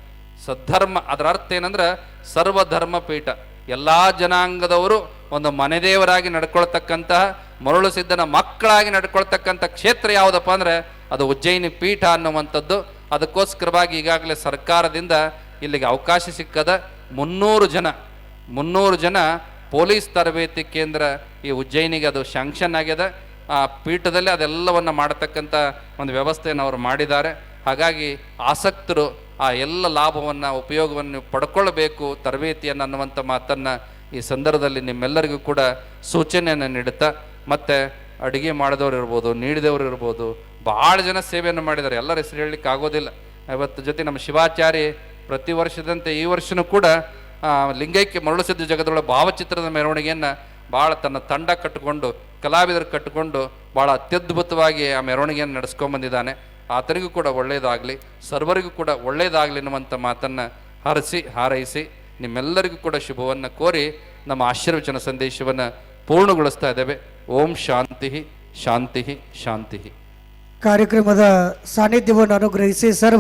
ಸದ್ಧರ್ಮ, ಅದರ ಅರ್ಥ ಏನಂದ್ರೆ ಸರ್ವಧರ್ಮ ಪೀಠ. ಎಲ್ಲ ಜನಾಂಗದವರು ಒಂದು ಮನೆದೇವರಾಗಿ ನಡ್ಕೊಳ್ತಕ್ಕಂತಹ, ಮರುಳು ಸಿದ್ಧನ ಮಕ್ಕಳಾಗಿ ನಡ್ಕೊಳ್ತಕ್ಕಂಥ ಕ್ಷೇತ್ರ ಯಾವುದಪ್ಪ ಅಂದರೆ ಅದು ಉಜ್ಜಯಿನಿ ಪೀಠ ಅನ್ನುವಂಥದ್ದು. ಅದಕ್ಕೋಸ್ಕರವಾಗಿ ಈಗಾಗಲೇ ಸರ್ಕಾರದಿಂದ ಇಲ್ಲಿಗೆ ಅವಕಾಶ ಸಿಕ್ಕದ 300 ಜನ ಪೊಲೀಸ್ ತರಬೇತಿ ಕೇಂದ್ರ ಈ ಉಜ್ಜಯಿನಿಗೆ ಅದು ಶಾಂಕ್ಷನ್ ಆಗ್ಯದ. ಆ ಪೀಠದಲ್ಲಿ ಅದೆಲ್ಲವನ್ನು ಮಾಡತಕ್ಕಂಥ ಒಂದು ವ್ಯವಸ್ಥೆಯನ್ನು ಅವರು ಮಾಡಿದ್ದಾರೆ. ಹಾಗಾಗಿ ಆಸಕ್ತರು ಆ ಎಲ್ಲ ಲಾಭವನ್ನು ಉಪಯೋಗವನ್ನು ನೀವು ಪಡ್ಕೊಳ್ಬೇಕು ತರಬೇತಿಯನ್ನು ಅನ್ನುವಂಥ ಮಾತನ್ನು ಈ ಸಂದರ್ಭದಲ್ಲಿ ನಿಮ್ಮೆಲ್ಲರಿಗೂ ಕೂಡ ಸೂಚನೆಯನ್ನು ನೀಡುತ್ತಾ, ಮತ್ತು ಅಡುಗೆ ಮಾಡಿದವರು ಇರ್ಬೋದು, ನೀಡಿದವರು ಇರ್ಬೋದು, ಭಾಳ ಜನ ಸೇವೆಯನ್ನು ಮಾಡಿದ್ದಾರೆ. ಎಲ್ಲರ ಹೆಸರು ಹೇಳಲಿಕ್ಕೆ ಆಗೋದಿಲ್ಲ. ಇವತ್ತು ಜೊತೆ ನಮ್ಮ ಶಿವಾಚಾರ್ಯ ಪ್ರತಿ ವರ್ಷದಂತೆ ಈ ವರ್ಷವೂ ಕೂಡ ಲಿಂಗೈಕ್ಯ ಮರಳುಸಿದ್ಧ ಜಗದೊಳ ಭಾವಚಿತ್ರದ ಮೆರವಣಿಗೆಯನ್ನು ಭಾಳ ತನ್ನ ತಂಡ ಕಟ್ಟಿಕೊಂಡು ಕಲಾವಿದರು ಕಟ್ಟಿಕೊಂಡು ಭಾಳ ಅತ್ಯದ್ಭುತವಾಗಿ ಆ ಮೆರವಣಿಗೆಯನ್ನು ನಡೆಸ್ಕೊಂಬಂದಿದ್ದಾನೆ. ಆತನಿಗೂ ಕೂಡ ಒಳ್ಳೆಯದಾಗಲಿ, ಸರ್ವರಿಗೂ ಕೂಡ ಒಳ್ಳೆಯದಾಗಲಿ ಎನ್ನುವಂಥ ಮಾತನ್ನು ಹಾರೈಸಿ ನಿಮ್ಮೆಲ್ಲರಿಗೂ ಕೂಡ ಶುಭವನ್ನು ಕೋರಿ ನಮ್ಮ ಆಶೀರ್ವಚನ ಸಂದೇಶವನ್ನು ಪೂರ್ಣಗೊಳಿಸ್ತಾ ಇದ್ದೇವೆ. ಓಂ ಶಾಂತಿ ಶಾಂತಿ ಶಾಂತಿ. ಕಾರ್ಯಕ್ರಮದ ಸಾನ್ನಿಧ್ಯವನ್ನು ಅನುಗ್ರಹಿಸಿ ಸರ್ವ